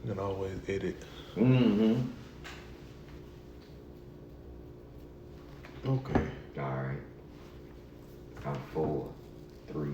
You can always edit. Mm-hmm. Okay. All right. I'm 4, 3.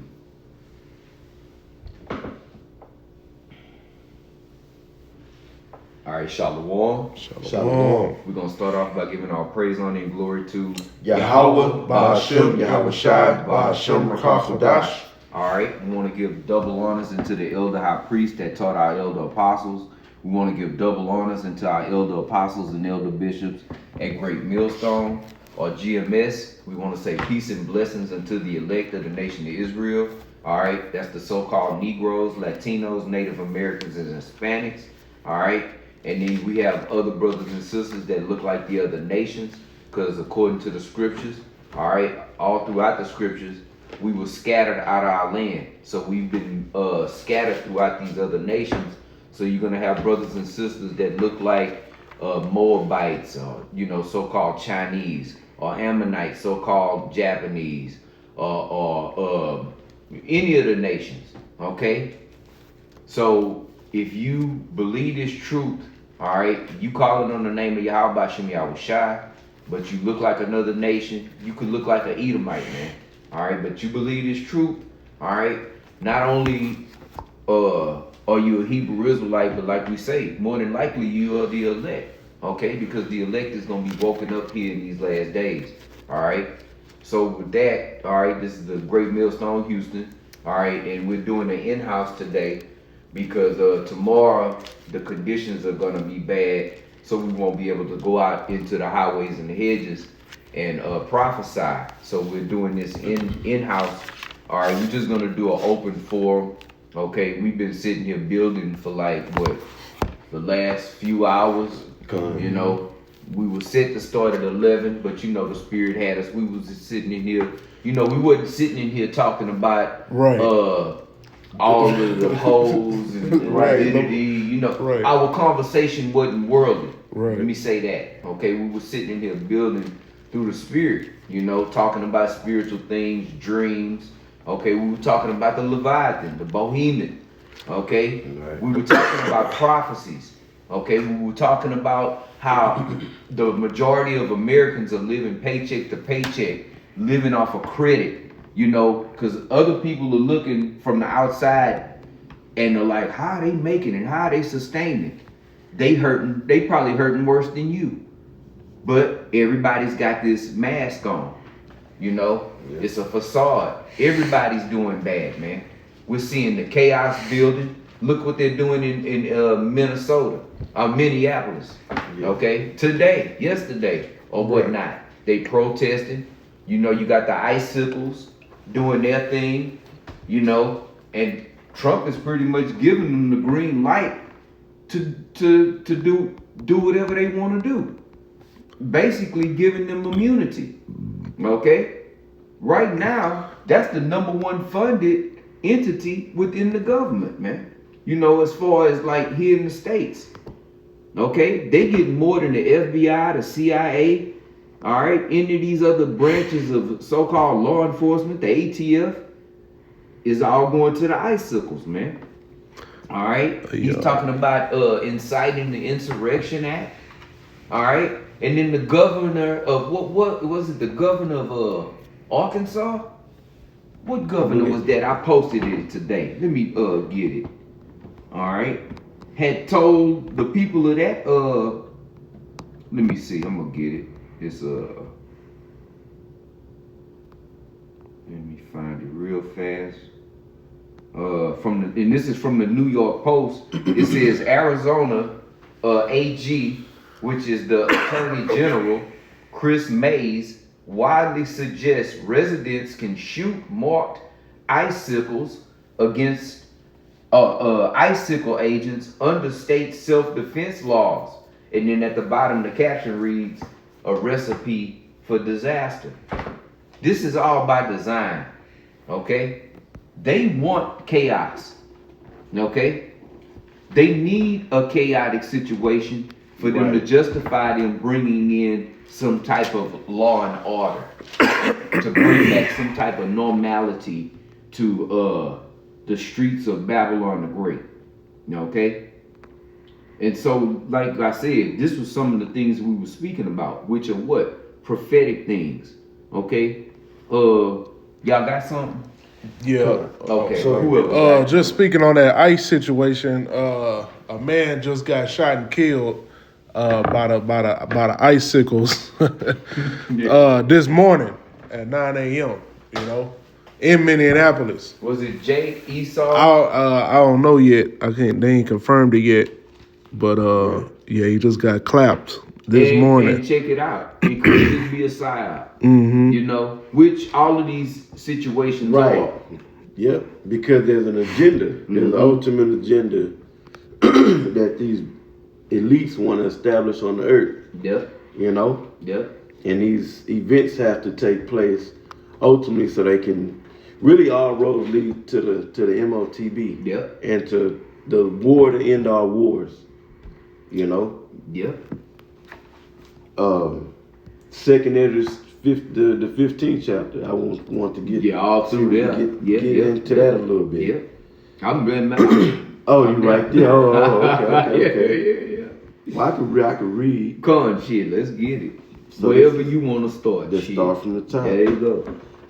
All right, Shalom. Shalom. We're going to start off by giving our praise, honor, and glory to Yahweh, Ba'ashem, Yahweh Shai, Ba'ashem, Rakakodash. All right, we want to give double honors into the elder high priest that taught our elder apostles. We want to give double honors into our elder apostles and elder bishops at Great Millstone or GMS. We want to say peace and blessings unto the elect of the nation of Israel. All right, that's the so-called Negroes, Latinos, Native Americans, and Hispanics. All right, and then we have other brothers and sisters that look like the other nations, because according to the scriptures, all right, all throughout the scriptures, we were scattered out of our land. So we've been scattered throughout these other nations. So you're going to have brothers and sisters that look like Moabites, or, so-called Chinese, or Ammonites, so-called Japanese, or any of the nations, okay? So if you believe this truth, all right, you calling on the name of Yahweh Ba'ashem Yahweh Shai, but you look like another nation, you could look like an Edomite, man. All right, but you believe this truth, all right? Not only are you a Hebrew Israelite, but like we say, more than likely you are the elect, okay? Because the elect is going to be woken up here in these last days, all right? So with that, all right, this is the Great Millstone Houston, all right? And we're doing an in-house today because tomorrow the conditions are going to be bad, so we won't be able to go out into the highways and the hedges and prophesy. So we're doing this in-house. All right, we're just gonna do an open forum. Okay, we've been sitting here building for the last few hours. You know, we were set to start at 11, but the spirit had us. We was just sitting in here. We wasn't sitting in here talking about all of the hoes and identity. Our conversation wasn't worldly. Let me say that. Okay, we were sitting in here building through the spirit, talking about spiritual things, dreams. Okay, we were talking about the Leviathan, the Bohemian. Okay, we were talking about prophecies. Okay, we were talking about how the majority of Americans are living paycheck to paycheck, living off of credit, because other people are looking from the outside and they're like, how are they making it? How are they sustaining? They probably hurting worse than you. But everybody's got this mask on, It's a facade. Everybody's doing bad, man. We're seeing the chaos building. Look what they're doing in Minnesota, Minneapolis, okay? Yesterday, or whatnot. They protesting. You got the icicles doing their thing, and Trump is pretty much giving them the green light to do whatever they want to do. Basically giving them immunity, okay? Right now, that's the number one funded entity within the government, man. As far as like here in the States, okay? They get more than the FBI, the CIA, all right? Any of these other branches of so-called law enforcement, the ATF, is all going to the icicles, man. All right? He's talking about inciting the Insurrection Act, all right? And then the governor of what was it? The governor of Arkansas? What governor was that? I posted it today. Let me get it. All right. Had told the people of that let me see. I'm gonna get it. It's let me find it real fast. And this is from the New York Post. It says Arizona AG, which is the Attorney General, Chris Mays, widely suggests residents can shoot marked icicles against icicle agents under state self-defense laws. And then at the bottom, the caption reads, a recipe for disaster. This is all by design, okay? They want chaos, okay? They need a chaotic situation for them to justify them bringing in some type of law and order, to bring back some type of normality to the streets of Babylon the Great, okay? And so, like I said, this was some of the things we were speaking about, which are what? Prophetic things. Okay? Y'all got something? Yeah. Okay. so whoever got it. Just speaking on that ICE situation, a man just got shot and killed by the icicles this morning at 9 a.m. You know, in Minneapolis. Was it Jake Esau? I don't know yet. They ain't confirmed it yet. But yeah, he just got clapped this morning. And check it out. It could just be a psyop. Mm-hmm. You know, which all of these situations Right. are. Yep, because there's an agenda. There's an ultimate agenda that these elites want to establish on the earth. Yep. You know, Yep. and these events have to take place ultimately so they can really all roads lead to the MOTB. Yep. And to the war to end all wars. You know, Yep. Second Esdras, the 15th chapter. I want to get all through there. Get into that a little bit. Yep. I'm glad. Oh, you right there. Okay. Yeah. Well, I could read. Come on, shit. Let's get it. So Wherever you want to start. Let's shit. start from the top. There you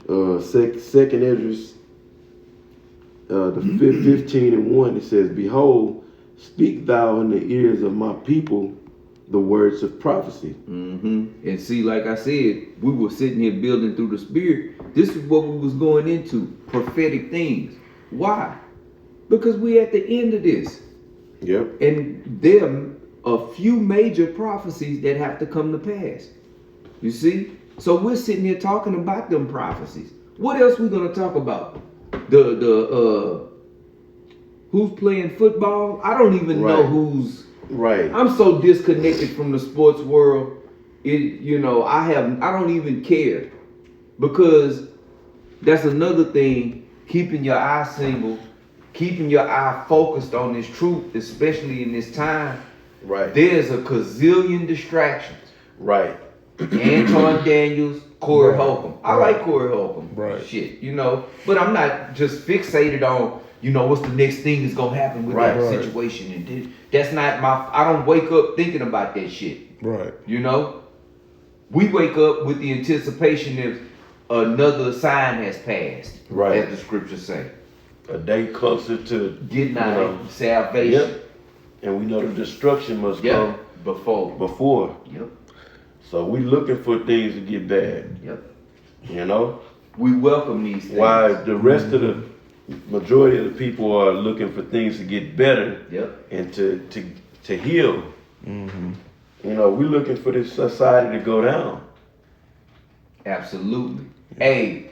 go. Second Esdras, the 15:1. It says, "Behold, speak thou in the ears of my people the words of prophecy." Mm-hmm. And see, like I said, we were sitting here building through the spirit. This is what we was going into, prophetic things. Why? Because we at the end of this. Yep. And there are a few major prophecies that have to come to pass. You see? So we're sitting here talking about them prophecies. What else we gonna talk about? Who's playing football? I don't even know who's. Right. I'm so disconnected from the sports world. I don't even care, because that's another thing. Keeping your eye single, keeping your eye focused on this truth, especially in this time. Right. There's a gazillion distractions. Right. Anton Daniels, Corey Holcomb. I like Corey Holcomb. Right. Shit, but I'm not just fixated on, what's the next thing that's gonna happen with that situation. And that's not I don't wake up thinking about that shit. Right. We wake up with the anticipation if another sign has passed. Right. As the scriptures say. A day closer to getting out salvation. Yep. And we know the destruction must come before. Yep. So we looking for things to get bad. Yep. We welcome these things. While the rest of the majority of the people are looking for things to get better. Yep. And to heal. Mm-hmm. We're looking for this society to go down. Absolutely. Hey,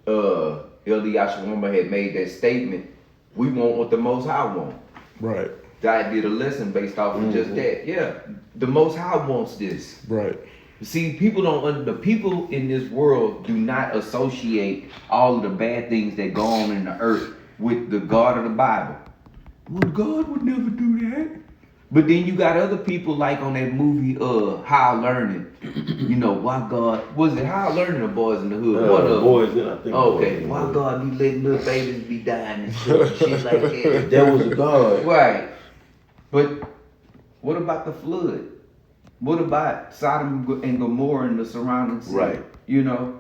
Elder Yashawamba had made that statement. We want what the Most High want. Right. I did a lesson based off of just that. Yeah, the Most High wants this. Right. See, the people in this world do not associate all of the bad things that go on in the earth with the God of the Bible. Well, God would never do that. But then you got other people like on that movie, High Learning. Why God, was it High Learning or Boys in the Hood? One of Boys, then I think. Okay, why God be letting little babies be dying and shit like that? If there was a God. Right. But what about the flood? What about Sodom and Gomorrah and the surrounding city? Right.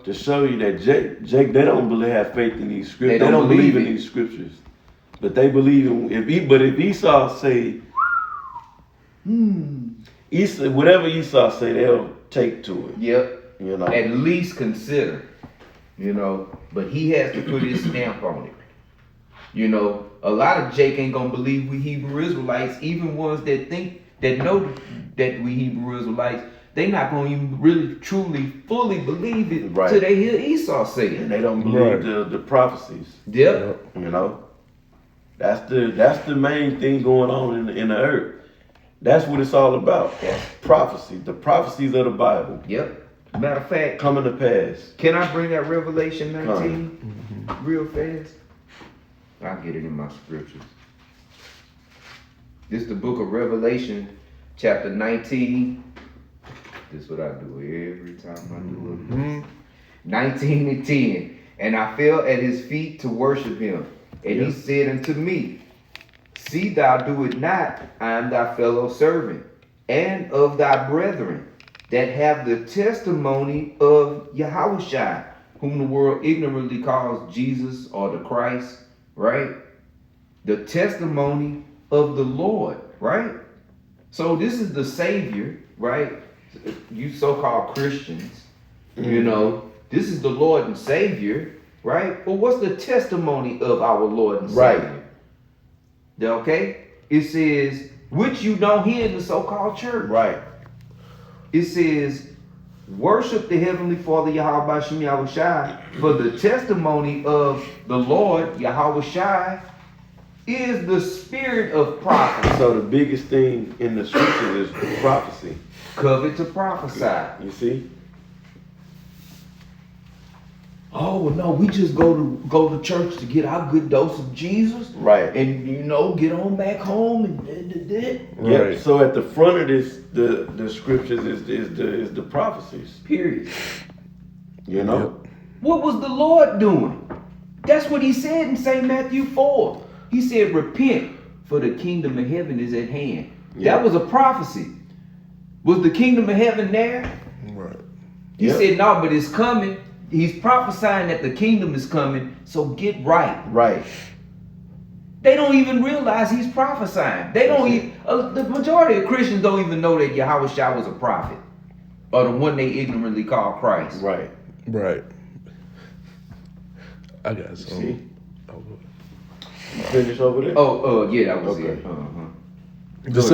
To show you that Jake, they don't have faith in these scriptures. They don't believe in these scriptures. But they believe in if Esau say whatever Esau say, they'll take to it. Yep. At least consider. But he has to put his stamp on it. A lot of Jake ain't gonna believe we Hebrew Israelites, even ones that know that we Hebrew Israelites, they not gonna even really, truly, fully believe it till they hear Esau say it. And they don't believe the prophecies. Yep. That's the main thing going on in the earth. That's what it's all about. Prophecy. The prophecies of the Bible. Yep. Matter of fact, coming to pass. Can I bring out Revelation 19 real fast? I'll get it in my scriptures. This is the book of Revelation, chapter 19. This is what I do every time I do it. 19 and 10. And I fell at his feet to worship him. And he said unto me, See thou do it not, I am thy fellow servant, and of thy brethren, that have the testimony of Yahushua, whom the world ignorantly calls Jesus or the Christ, right? The testimony of the Lord, right? So this is the Savior, right? You so-called Christians, you know, this is the Lord and Savior, right? But what's the testimony of our Lord and Savior? Okay? It says, which you don't hear in the so-called church. Right. It says, worship the Heavenly Father Yahweh Shem Yahushai, for the testimony of the Lord Yahushai is the spirit of prophecy. So the biggest thing in the scriptures is prophecy. Covet to prophesy. You see? Oh well, no, we just go to church to get our good dose of Jesus, Right. and get on back home and Yep. Right. So at the front of this, the scriptures is the prophecies. period. You know. What was the Lord doing? That's what he said in St. Matthew 4. He said, repent, for the kingdom of heaven is at hand. Yeah. That was a prophecy. Was the kingdom of heaven there? Right. He Yep. said, no, but it's coming. He's prophesying that the kingdom is coming, so get right. Right. They don't even realize he's prophesying. They don't even, the majority of Christians don't even know that Yahushua was a prophet, or the one they ignorantly call Christ. Right. Right. I got some. See? Oh, go ahead. You finished over there? Yeah, that was Okay. it. This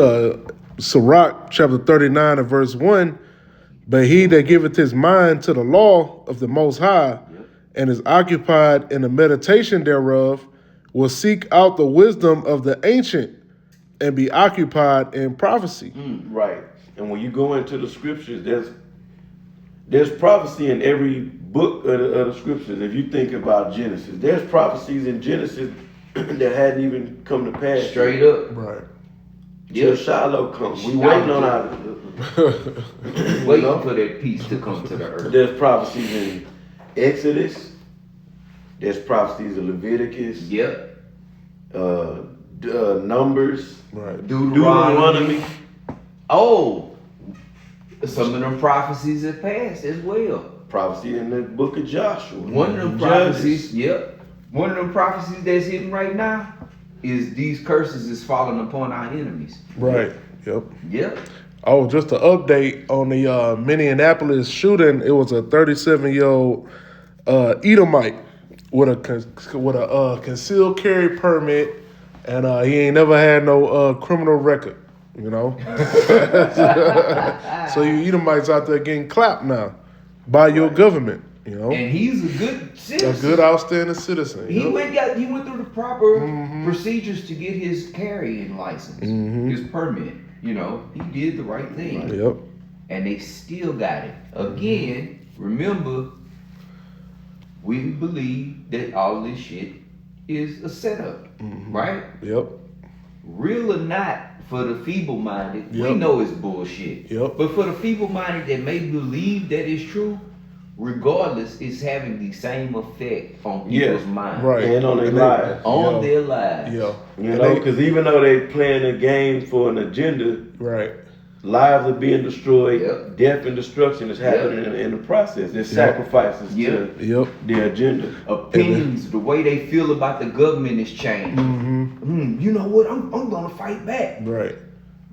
Sirach chapter 39 and verse 1. But he that giveth his mind to the law of the Most High, and is occupied in the meditation thereof, will seek out the wisdom of the ancient, and be occupied in prophecy. Right. And when you go into the scriptures, there's prophecy in every book of the scriptures. If you think about Genesis, there's prophecies in Genesis that hadn't even come to pass. Straight up. Right. Till Shiloh comes. We waiting on our. Waiting for that peace to come to the earth. There's prophecies in Exodus. There's prophecies in Leviticus. Yep. Numbers. Right. Deuteronomy. Oh, some of them prophecies have passed as well. Prophecy in the book of Joshua. One of them prophecies, one of them prophecies that's hidden right now is these curses is falling upon our enemies. Right. Yep. Yep. Oh, just an update on the Minneapolis shooting. It was a 37-year-old Edomite with a concealed carry permit, and he ain't never had no criminal record. You know. So you Edomites out there getting clapped now by your government. You know. And he's a good citizen. A good, outstanding citizen. He yep. went through the proper procedures to get his carrying license, his permit. You know, he did the right thing. Yep. And they still got it. Again, remember, we believe that all this shit is a setup, right? Yep. Real or not, for the feeble-minded, we Yep. know it's bullshit. Yep. But for the feeble-minded that may believe that it's true, regardless, it's having the same effect on people's minds. Right. And on their lives. On their lives. Yeah. You know, because even though they playing a game for an agenda, Right. lives are being destroyed, Yep. death and destruction is happening in the process. There's sacrifices Yep. to Yep. their agenda. Opinions, the way they feel about the government is changed. You know what? I'm gonna fight back. Right.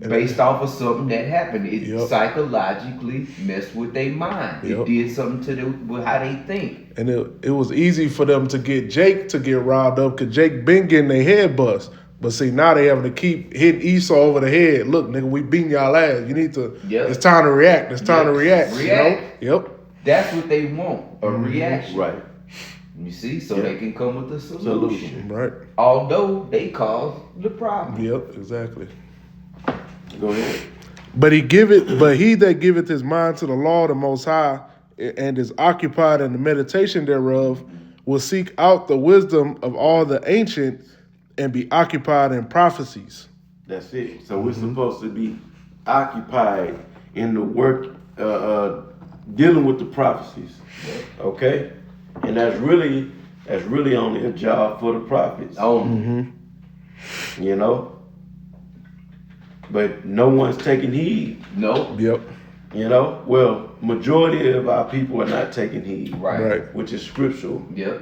And Based off of something that happened. It Yep. psychologically messed with their mind. Yep. It did something to with how they think. And it was easy for them to get Jake to get riled up because Jake been getting their head bust. But see, now they having to keep hitting Esau over the head. Look, nigga, we beating y'all ass. You need to, Yep. it's time to react. It's time Yep. to react. React. You know? Yep. That's what they want, a reaction. Right. You see, so Yep. they can come with a solution. Solution. Right. Although they caused the problem. Yep, exactly. Go ahead. But he that giveth his mind to the law of the Most High, and is occupied in the meditation thereof, will seek out the wisdom of all the ancient, and be occupied in prophecies. That's it. So we're supposed to be occupied in the work, dealing with the prophecies. Okay? And that's really only a job for the prophets. Only. You know? But no one's taking heed. No. Yep. You know? Well, majority of our people are not taking heed. Right. Which is scriptural. Yep.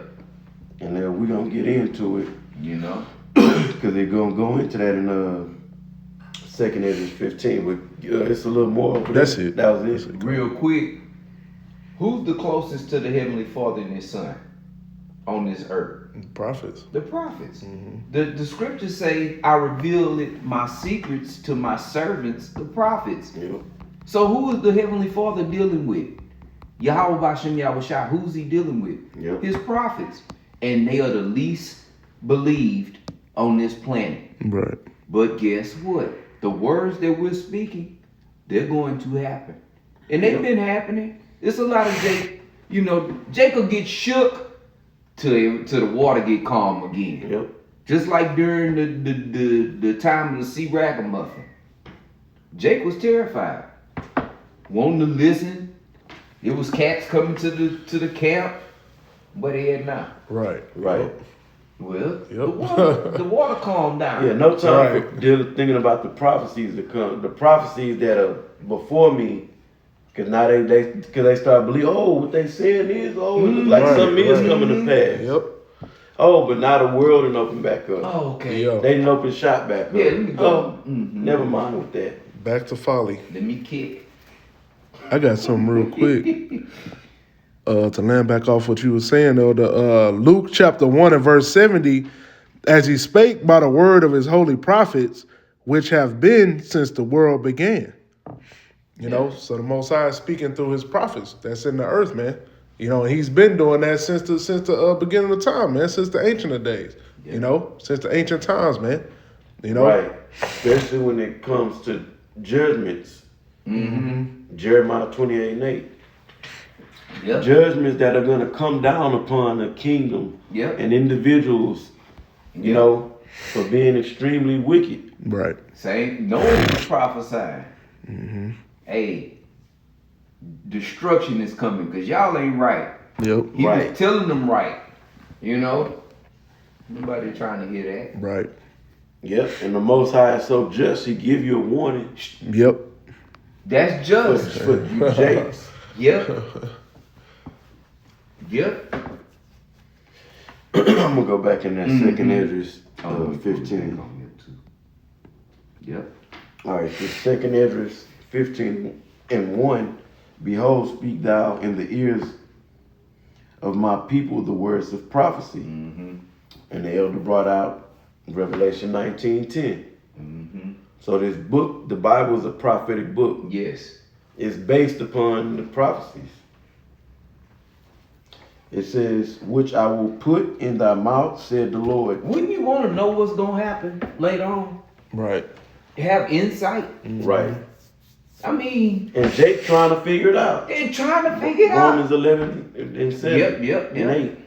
And then we're going to get into it. You know? Because they're going to go into that in 2nd Ezra 15. But it's a little more. That's it. That was it. Real quick, who's the closest to the Heavenly Father and His Son on this earth? Prophets. The prophets. Mm-hmm. The scriptures say, I revealed my secrets to my servants, the prophets. Yep. So who is the Heavenly Father dealing with? Yahweh Bashem Yahushua. Who's He dealing with? Yep. His prophets. And they are the least believed on this planet. Right. But guess what? The words that we're speaking, they're going to happen. And they've been happening. It's a lot of Jacob gets shook till the water get calm again. Yep. Just like during the time of the sea ragamuffin. Jake was terrified. Wanting to listen. It was cats coming to the camp, but he had not. Right. Right. Well, Yep. the water calmed down. Yeah, no time Right. for thinking about the prophecies to come. The prophecies that are before me, because now they start believing, what they saying is, it looks like Right, something is right. coming to pass. Yep. But now the world didn't open back up. Oh, okay. Yeah. They didn't open shop back up. Yeah, let me go. Mhm. Never mind with that. Back to folly. Let me kick. I got something real quick. To land back off what you were saying, though, the Luke chapter 1 and verse 70, as he spake by the word of his holy prophets, which have been since the world began. You know, so the Most High is speaking through his prophets that's in the earth, man. You know, and he's been doing that since the beginning of time, man, since the ancient of days. Yeah. You know, since the ancient times, man. You know, Right. Especially when it comes to judgments. Mm-hmm. Jeremiah 28:8. Yep. Judgments that are going to come down upon a kingdom Yep. and individuals, you know, for being extremely wicked. right. Same. No one was prophesying. Mm-hmm. Hey, destruction is coming because y'all ain't right. Yep. He Right. was telling them right. You know? Nobody trying to hear that. Right. Yep. And the Most High is so just, he give you a warning Yep. That's for, just. for you jakes. Yep. Yep. I'm going to go back in that Mhm. 2nd Esdras Oh, we put it 15. back on here too. Yep. All right, so 2nd Esdras 15 and 1. Behold, speak thou in the ears of my people the words of prophecy. Mm-hmm. And the elder brought out Revelation 19:10. Mm-hmm. So this book, the Bible, is a prophetic book. Yes. It's based upon the prophecies. It says, which I will put in thy mouth, said the Lord. Wouldn't you want to know what's going to happen later on? Right. Have insight? Right. I mean, And Jake trying to figure it out. they're trying to figure it out. Romans 11 and 7. Yep. And 8.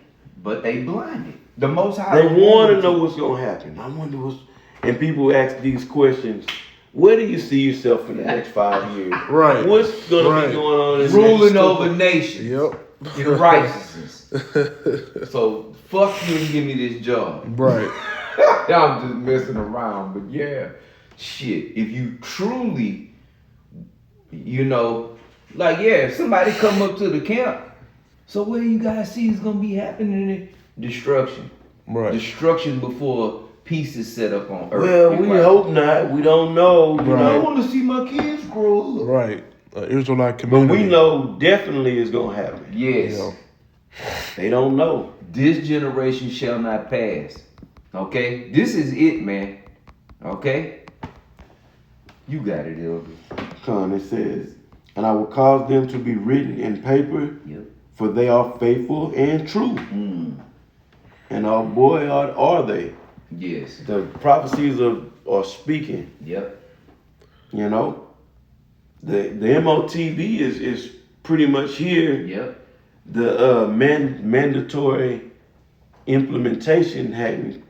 But they blinded. The Most High. They want to know what's going to happen. I wonder what's... And people ask these questions. Where do you see yourself in the next 5 years? Right. What's going to Right. be going on in the Ruling next over nations. Yep. In righteousness. So fuck you and give me this job. Right. I'm just messing around, but yeah, shit. If you truly, if somebody come up to the camp, so what do you guys see is gonna be happening? Destruction. Right. Destruction before peace is set up on earth. Well, we hope not. We don't know. You Right. I know. want to see my kids grow up. Right. Israelite But community. we know definitely it's going to happen. Yes. Yeah. They don't know. This generation shall not pass. Okay? This is it, man. Okay? You got it, Elder. Come, it says, and I will cause them to be written in paper, Yep. for they are faithful and true. Mm. And oh boy, are they. Yes. The prophecies are speaking, Yep. you know. The MOTB is pretty much here. Yep. The mandatory implementation hadn't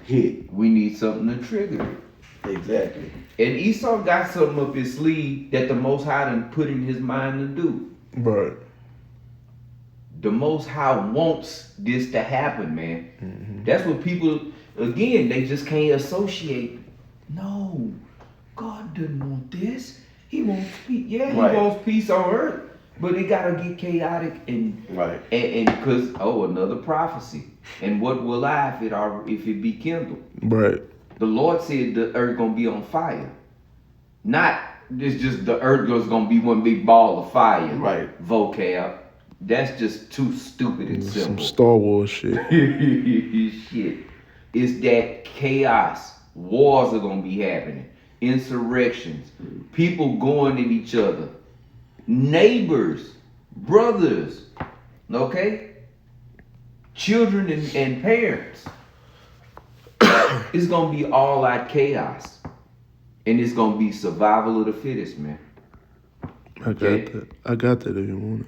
hit. We need something to trigger it. Exactly. And Esau got something up his sleeve that the Most High done put in his mind to do. Right. The Most High wants this to happen, man. Mm-hmm. That's what people, again, they just can't associate. No, God doesn't want this. He wants peace. Yeah, he Right. wants peace on earth, but it gotta get chaotic and Right. and because another prophecy. And what will I if it be kindled? Right. The Lord said the earth gonna be on fire. Not it's just the earth was gonna be one big ball of fire. Right. Vocab. That's just too stupid and Some simple. Star Wars shit. Shit. It's that chaos. Wars are gonna be happening. Insurrections. People going at each other. Neighbors. Brothers. Okay? Children and parents. It's gonna be all out chaos. And it's gonna be survival of the fittest, man. I got that if you want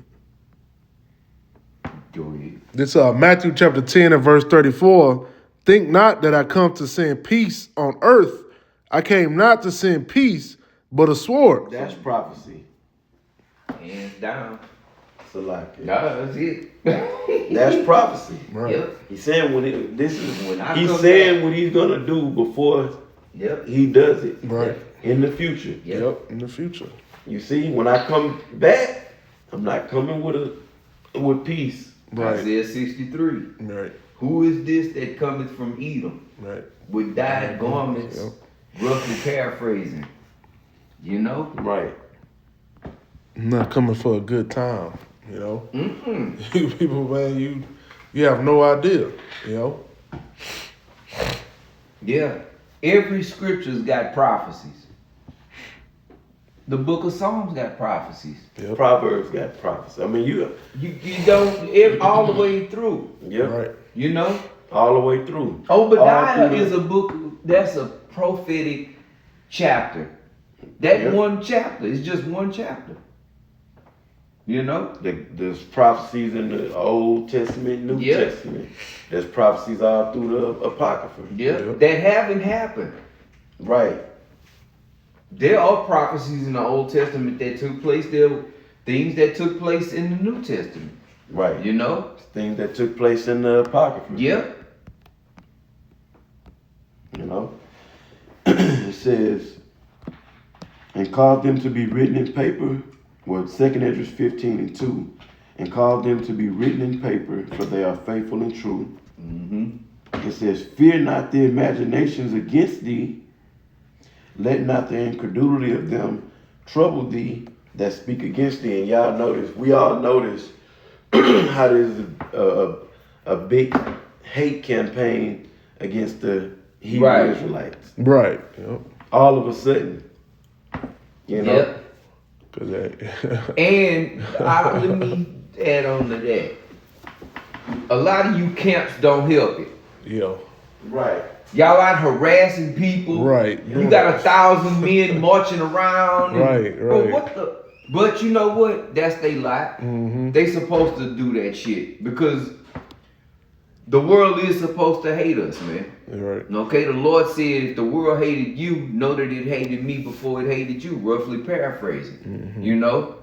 it. Go ahead. This Matthew chapter 10 and verse 34. Think not that I come to send peace on earth. I came not to send peace, but a sword. That's prophecy. Hands down. Salaki. No, that's it. That's prophecy. Right. Yep. He's saying he's come saying back. what he's gonna do before Yep. he does it. Right. In the future. Yep. In the future. You see, when I come back, I'm not coming with peace. Right. Isaiah 63. Right. Who is this that cometh from Edom Right. with dyed garments, Yep. roughly paraphrasing? You know? Right. I'm not coming for a good time, you know. Mm-mm. You people, man, you have no idea, you know. Yeah. Every scripture's got prophecies. The book of Psalms got prophecies. Yep. Proverbs got prophecy. I mean, you You don't all the way through. yep, Right. You know? all the way through. Obadiah All through is a book that's a prophetic chapter. That Yeah. one chapter is just one chapter. You know? There's prophecies in the Old Testament, New Yeah. Testament. There's prophecies all through the Apocrypha. Yeah. Yeah. That haven't happened. Right. There are prophecies in the Old Testament that took place. There were things that took place in the New Testament. Right. You know? Things that took place in the Apocrypha. Yeah. You know? It says, and caused them to be written in paper, well, 2nd Esdras 15 and 2, and caused them to be written in paper, for they are faithful and true. Mm-hmm. It says, fear not the imaginations against thee, let not the incredulity of them trouble thee that speak against thee. And y'all notice, we all notice how there's a big hate campaign against the Hebrew Right. Israelites. Right. Yep. All of a sudden, you know. Yep. Cause that, And let me add on to that. A lot of you camps don't help it. yo. Right. Y'all out harassing people. Right. You got 1,000 men marching around. Right, right. But you know what? That's they lot. Mm-hmm. They supposed to do that shit because the world is supposed to hate us, man. Right. Okay, the Lord said if the world hated you, know that it hated me before it hated you, roughly paraphrasing. Mm-hmm. You know?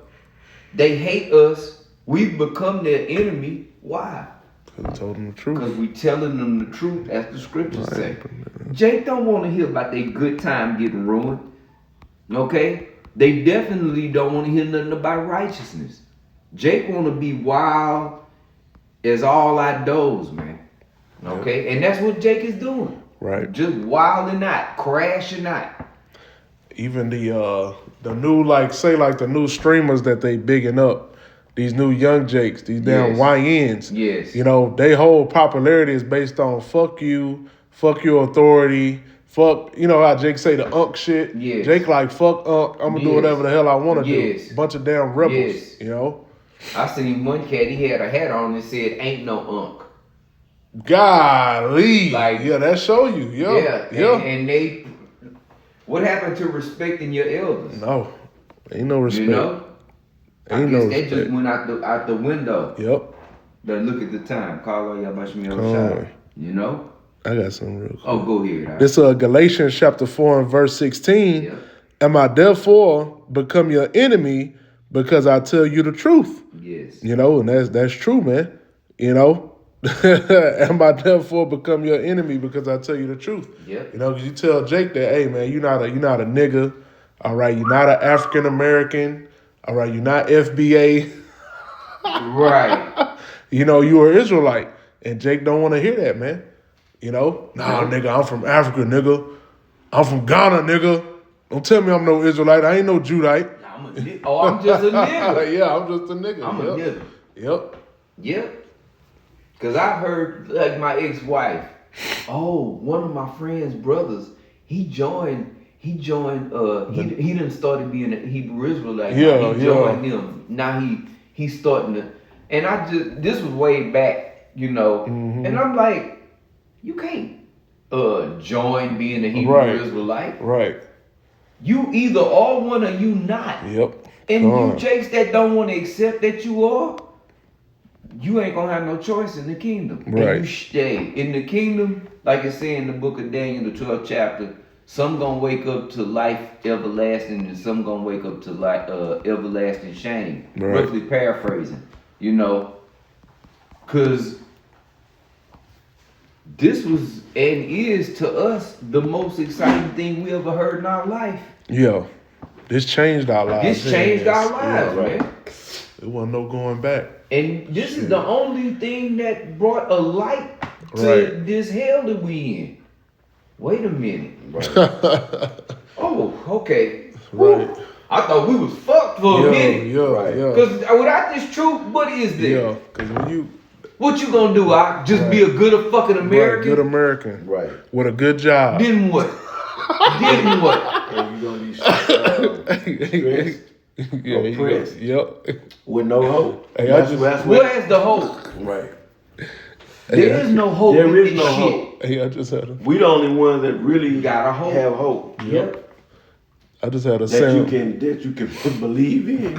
They hate us. We've become their enemy. Why? Cause I told them the truth. Because we telling them the truth as the scriptures say. Right. Jake don't want to hear about their good time getting ruined. Okay? They definitely don't want to hear nothing about righteousness. Jake want to be wild as all outdoors, man. Okay? And that's what Jake is doing. Right. Just wilding out, crashing out. Even the new the new streamers that they bigging up, these new young Jakes, these damn Yes. YNs. Yes. You know, they whole popularity is based on fuck your authority, fuck, you know how Jake say the unk shit? Yes. Jake like, fuck unk, I'm gonna do Yes. whatever the hell I wanna Yes. do. Bunch of damn rebels, Yes. you know? I seen one cat, he had a hat on that said, ain't no unk. Golly. Like- yeah, that show you. Yeah. Yeah. And they, what happened to respecting your elders? No. Ain't no respect. You know? I Ain't guess no they just respect. went out the window. Yep. But look at the time. Call all y'all about me on Come the on. shot. You know? I got something real quick. Oh, go ahead. This Galatians chapter 4 and verse 16. Yeah. Am I therefore become your enemy because I tell you the truth? Yes. You know, and that's true, man. You know, Am I therefore become your enemy because I tell you the truth? Yep. You know, because you tell Jake that, hey man, you're not a nigga. All right, you're not an African American. All right, you're not FBA. Right. You know, you are Israelite, and Jake don't want to hear that, man. You know, nah, nigga, I'm from Africa, nigga. I'm from Ghana, nigga. Don't tell me I'm no Israelite. I ain't no Judite. I'm just a nigga. Yeah, I'm just a nigga. I'm a nigga. Yep. Yep. Cause I've heard like my ex-wife. Oh, one of my friend's brothers. He joined. He done started being a Hebrew Israelite. Yeah, He joined them. Now he's starting to. And this was way back, you know. Mm-hmm. And I'm like, you can't join being a Hebrew Israelite. Right. You either are one or you not. Yep. And you jakes that don't want to accept that you are, you ain't gonna have no choice in the kingdom. Right. And you stay in the kingdom, like it say in the book of Daniel, the 12th chapter. Some gonna wake up to life everlasting, and some gonna wake up to everlasting shame. Right. Roughly paraphrasing, you know, cause this was and is to us the most exciting thing we ever heard in our life. Yeah. This changed our lives. This changed our lives, Yeah, right. man. There wasn't no going back. And this is the only thing that brought a light to this hell that we in. Wait a minute. Right. Oh, okay. Right. Woo. I thought we was fucked for a minute. Yeah, Right. yeah. Because without this truth, what is this? Yeah, because when you... What you gonna do? I just be a good fucking American? Right, good American. Right. With a good job. Then what? Then what? And you're gonna be stressed, oppressed, Yep. with no hope. Hey, that's Where's the hope? right. There is no hope. There in is this no shit. hope. Hey, I just had a... We the only ones that really Gotta hope. have hope. Yep. I just had a That you can believe in.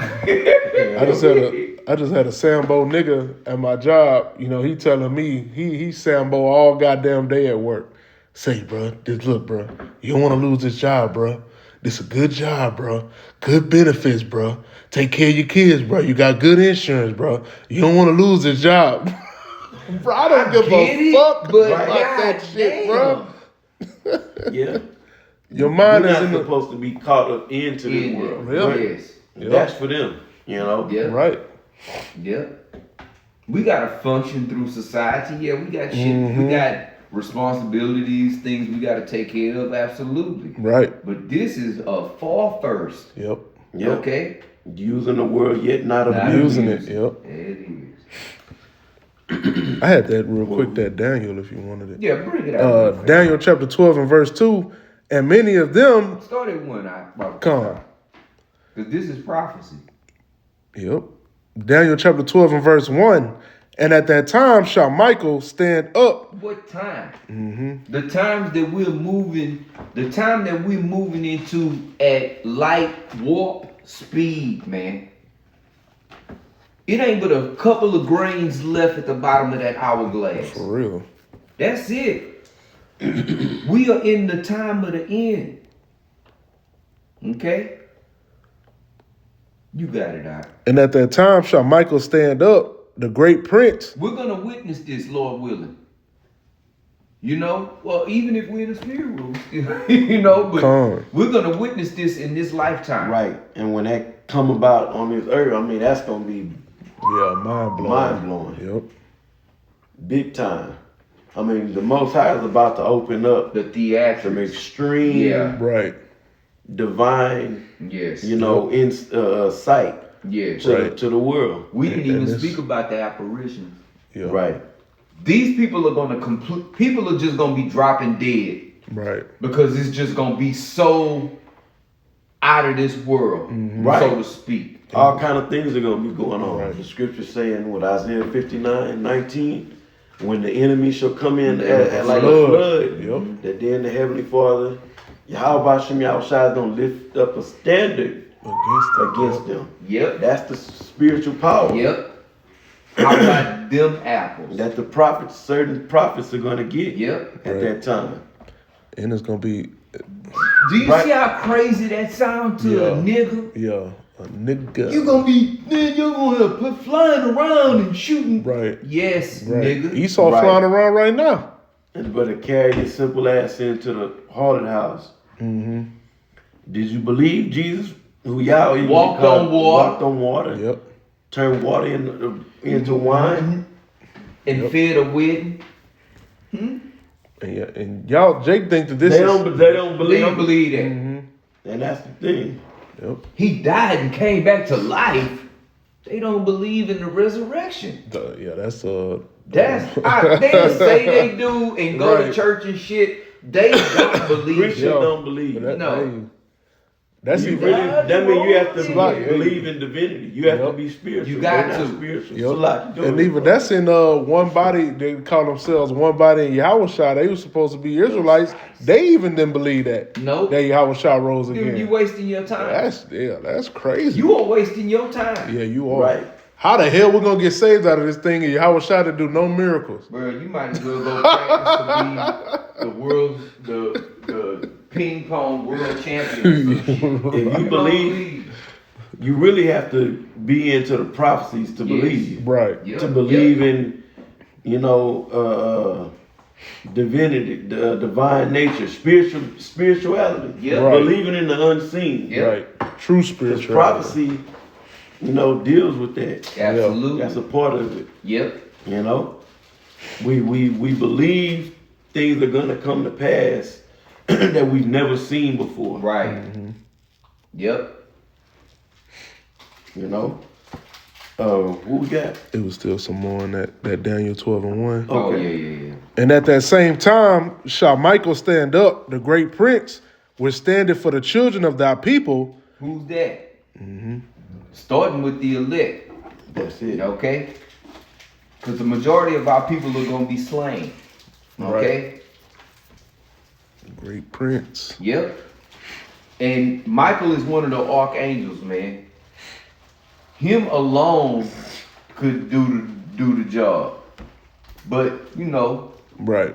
I just had a Sambo nigga at my job. You know, he telling me he Sambo all goddamn day at work. Say, bro, look, bro, you don't want to lose this job, bro. This a good job, bro. Good benefits, bro. Take care of your kids, bro. You got good insurance, bro. You don't want to lose this job. Bro, I don't give a fuck about that shit, bro. Yeah. Your mind You're is not in the... supposed to be caught up into the world. Really? Yes. That's for them, you know? Yeah. Right. Yeah. We gotta function through society. Yeah, we got shit. We got responsibilities, things we gotta take care of. Absolutely. Right. But this is a fall first. Yep. Okay. Using the word yet not Not abusing Using it. it. Yep. It is. I had that real quick, that Daniel, if you wanted it. Yeah, bring it out. Daniel chapter 12 and verse 2. And many of them... Started one out. Come. Because this is prophecy. Yep. Daniel chapter 12 and verse 1. And at that time shall Michael stand up. What time? The times that we're moving, the time that we're moving into at light warp speed, man. It ain't but a couple of grains left at the bottom of that hourglass. For real. That's it. We are in the time of the end. Okay? You got it out. And at that time shall Michael stand up, the great prince. We're going to witness this, Lord willing. You know? Well, even if we're in the spirit room, you know, but we're going to witness this in this lifetime. Right. And when that come about on this earth, I mean, that's going to be Mind blowing. Yep. big time. I mean, the Most High is about to open up The theatrics. some extreme, Right. divine, Yes. you know, sight Yes. to the world. We didn't And even this- speak about the apparitions. Yeah. Right. These people are going to people are just going to be dropping dead Right. because it's just going to be so out of this world, Right. so to speak. All kind of things are going to be going on. Right. The scripture saying with Isaiah 59:19, when the enemy shall come in like a flood, Yep. that then the Heavenly Father, Yahweh Shem Yahushua is going to lift up a standard against them. Yep. That's the spiritual power Yep. How about them apples? that certain prophets are going to get Yep. at that time. And it's gonna be Do you see how crazy that sounds to a nigga? yeah. A nigga. You gonna be, man, you're gonna put flying around and shooting. Right. Yes, Right. nigga. Esau Right. flying around right now. And but to carry his simple ass into the haunted house. Mm-hmm. Did you believe Jesus, who y'all even Walked called- on water. Walked on water. Yep. Turned water into wine. And Yep. fed a wedding. And y'all, Jake think that this They is. don't believe. They don't believe that. Mm-hmm. And that's the thing. Yep. He died and came back to life. They don't believe in the resurrection. Yeah, that's They say they do and go to Right. church and shit. They don't believe. Christians Yo, don't believe. That, No. hey, that's You even. really, that means you have to It's like, believe in divinity. You have to Yep. be spiritual. You got They're not to. Spiritual. Yep. It's a lot to do And with even it. that's in one body. They call themselves one body in Yahushua. They were supposed to be Israelites. They even didn't believe that. Nope. That Yahushua rose again. You wasting your time. That's crazy. You are wasting your time. Yeah, you are. Right. How the hell we gonna get saved out of this thing and Yahushua to do no miracles? Bro, you might as well go practice to be the world's the ping pong world champion. If you believe, you really have to be into the prophecies to Yes. believe. Right. Yep, To believe yep. in, divinity, the divine nature, spirituality. Yep. Right. Believing in the unseen. Yep. Right. True Because spirituality. prophecy, deals with that. Absolutely. That's a part of it. Yep. We believe things are gonna come to pass that we've never seen before. Right. Mm-hmm. Yep. What we got? It was still some more in that Daniel 12:1. Oh Okay. yeah. And at that same time shall Michael stand up, the great prince, which standeth for the children of thy people. Who's that? Starting with the elect. That's it. Okay? Because the majority of our people are going to be slain. Okay? Great prince. Yep. And Michael is one of the archangels, man. Him alone could do the job. But, Right.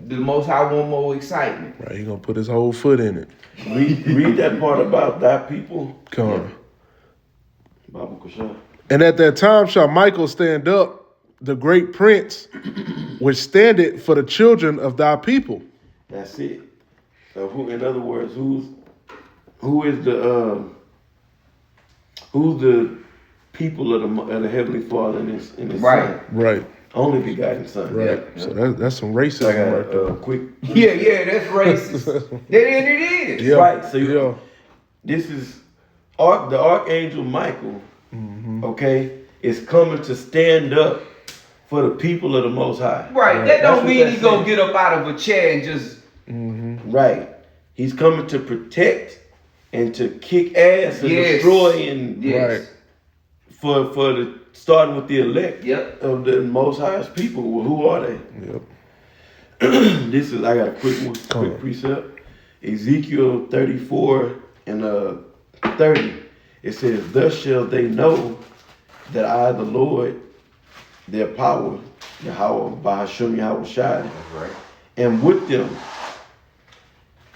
the Most High want more excitement. Right. He gonna put his whole foot in it. Read that part about thy people. Come on. Bible Kashan. And at that time shall Michael stand up, the great prince, which standeth for the children of thy people. That's it. In other words, who's the people of the Heavenly Father in His Right. Son? Right. Only begotten Son. Right. Yep. So that's some I racism got right there. a quick. Yeah, that's racist. it is. Yeah. Right. So Yeah. this is the Archangel Michael. Okay, is coming to stand up for the people of the Most High. Right. That That's don't what mean that he's going says. to get up out of a chair and just... Right. He's coming to protect and to kick ass and Yes. destroy and Yes. Right. for the starting with the elect Yep. of the Most Highest people. Well, who are they? Yep. I got a quick one, Come quick on. precept. Ezekiel 34 and 30. It says, "Thus shall they know that I, the Lord, their power, Yahweh, Bahashum Yahweh Shai, Right. am with them,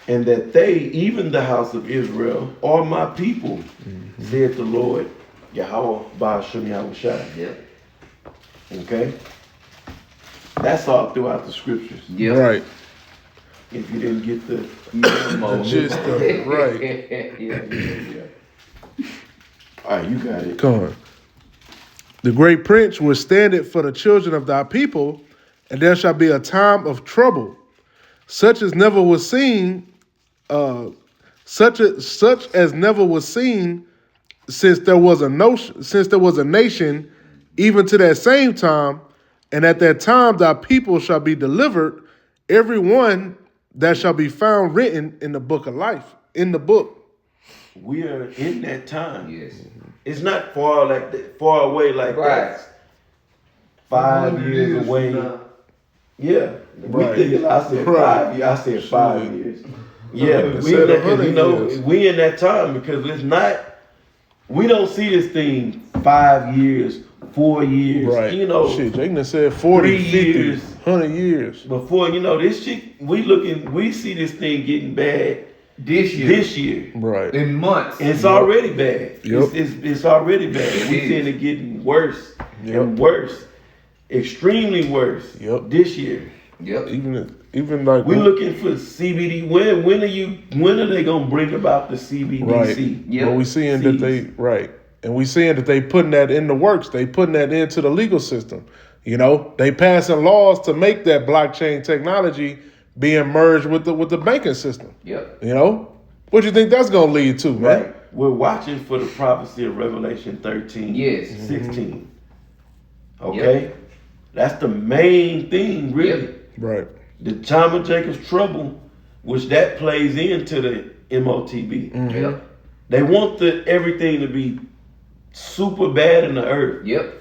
and that they, even the house of Israel, are my people, saith the Lord, Yahweh, Bahashum Yahweh Shai." Yep. Okay? That's all throughout the scriptures. Yep. Right. If you didn't get the The gist of it. Right. Yeah. all right, you got it. Come on. The great prince will stand it for the children of thy people, and there shall be a time of trouble, such as never was seen, such as never was seen since there was a nation, even to that same time. And at that time thy people shall be delivered, every one that shall be found written in the book of life, in the book. We are in that time. Yes. It's not far away like Right. that. 5 years away. Yeah. Right. We think, I said Right. 5 years. I said 5 years. Yeah, They we said in that, 100 years. we in that time because it's not. We don't see this thing 5 years, 4 years. Right. Shit, Jake done said 40, 3 50, years. 100 years. Before this shit, we see this thing getting bad This year. This year. Right. In months. And it's already bad. Yep. It's already bad. It We is. seeing it getting worse Yep. and worse. Extremely worse. Yep. This year. Yep. Even like We're looking for CBD. When are they gonna bring about the CBDC? right. Yep. But we seeing that they right. And we seeing that they putting that in the works. They putting that into the legal system. You know, they passing laws to make that blockchain technology being merged with the banking system. Yep. You know, what do you think that's gonna lead to, man? Right. We're watching for the prophecy of Revelation 13, Yes. 16. Okay? That's the main thing, really. Yep. Right. The time of Jacob's trouble, which that plays into the MOTB. Yep. They want everything to be super bad in the earth. Yep.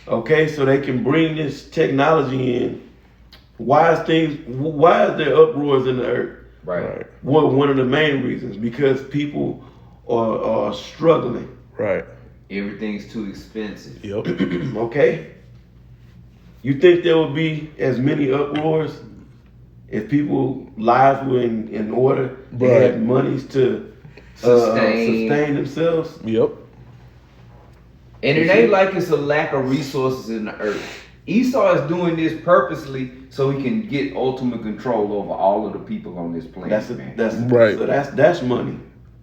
Okay, so they can bring this technology in. Why is there uproars in the earth? Right. One of the main reasons, because people are struggling. Right. Everything's too expensive. Yep. Okay? You think there would be as many uproars if people's lives were in order? They Right. had monies to sustain themselves? Yep. And it ain't like it's a lack of resources in the earth. Esau is doing this purposely so he can get ultimate control over all of the people on this planet. Right. So that's money.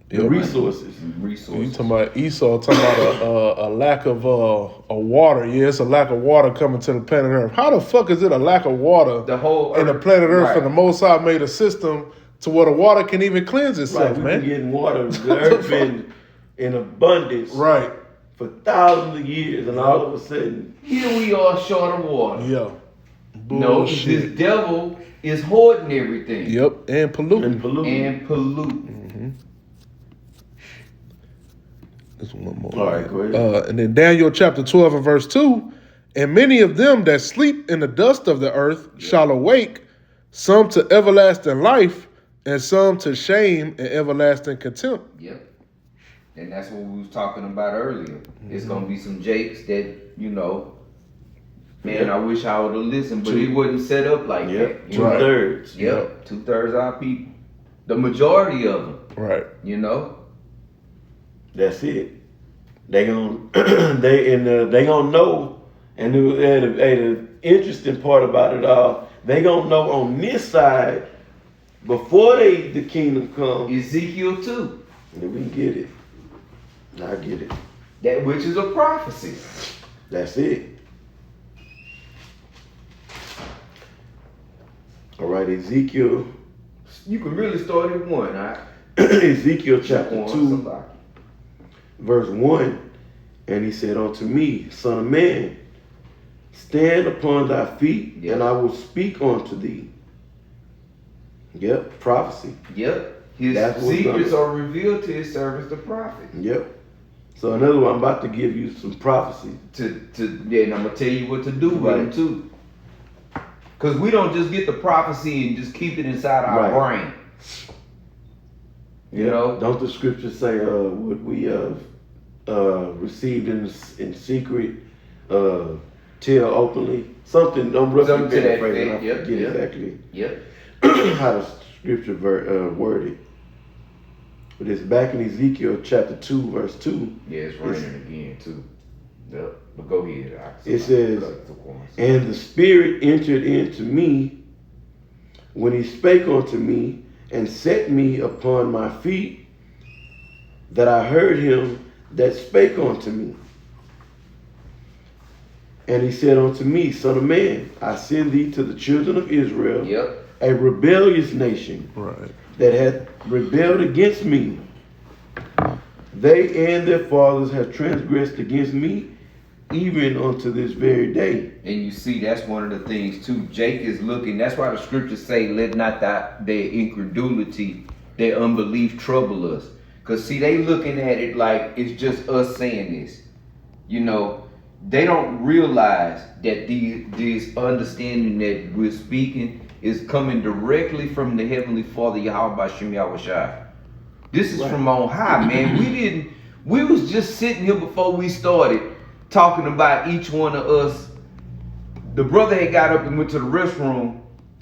The Yep. resources. You resources. talking about Esau? Talking about a lack of a water? Yeah, it's a lack of water coming to the planet Earth. How the fuck is it a lack of water The whole in the earth. planet Earth? Right. And the Most High made a system to where the water can even cleanse itself, Right, we've been man. getting water. The earth been in abundance Right. for thousands of years, and all of a sudden, Here we are short of water. Yeah. No, this Bullshit. devil is hoarding everything. Yep. And polluting. and polluting. And polluting. There's one more. All right, go ahead. And then Daniel chapter 12 and verse 2, and many of them that sleep in the dust of the earth shall awake, some to everlasting life, and some to shame and everlasting contempt. Yep. And that's what we was talking about earlier. It's gonna be some Jakes that, man, Yep. I wish I would have listened, but it wasn't set up like Yep, that. you know? 2/3. Yep, 2/3 our people. The majority of them, Right. That's it. They gonna they gonna know, and the interesting part about it all, they gonna know on this side before the kingdom come. Ezekiel 2, And we get it. I get it. that which is a prophecy. That's it. All right, Ezekiel. You can really start at 1, right? Ezekiel chapter On 2. somebody. Verse 1, and he said unto me, Son of man, stand upon thy feet, Yep. and I will speak unto thee. Yep, prophecy. Yep. His That's what's secrets done. are revealed to his servants, the prophet. Yep. So in other words, I'm about to give you some prophecy. And I'm gonna tell you what to do with Right. them too. Cause we don't just get the prophecy and just keep it inside our Right. brain. You know? Don't the scriptures say what we have received in secret, tell openly? Something, I'm roughly Something to that paraphrasing, I effect, yep, forget yep. exactly Yep. how the scripture word it. But it's back in Ezekiel chapter 2, verse 2. Yeah, it's raining again too. Yep. But go ahead. It says, and the Spirit entered into me when he spake unto me and set me upon my feet, that I heard him that spake unto me. And he said unto me, Son of man, I send thee to the children of Israel, Yep. a rebellious nation Right. that hath rebelled against me. They and their fathers have transgressed against me, even unto this very day. And you see, that's one of the things too. Jake is looking. That's why the scriptures say, "Let not their incredulity, their unbelief trouble us." Cause see, they looking at it like it's just us saying this. They don't realize that these understanding that we're speaking is coming directly from the Heavenly Father, Yahweh Bashem Yahushai. This is from on high, man. We was just sitting here before we started talking about each one of us. The brother had got up and went to the restroom,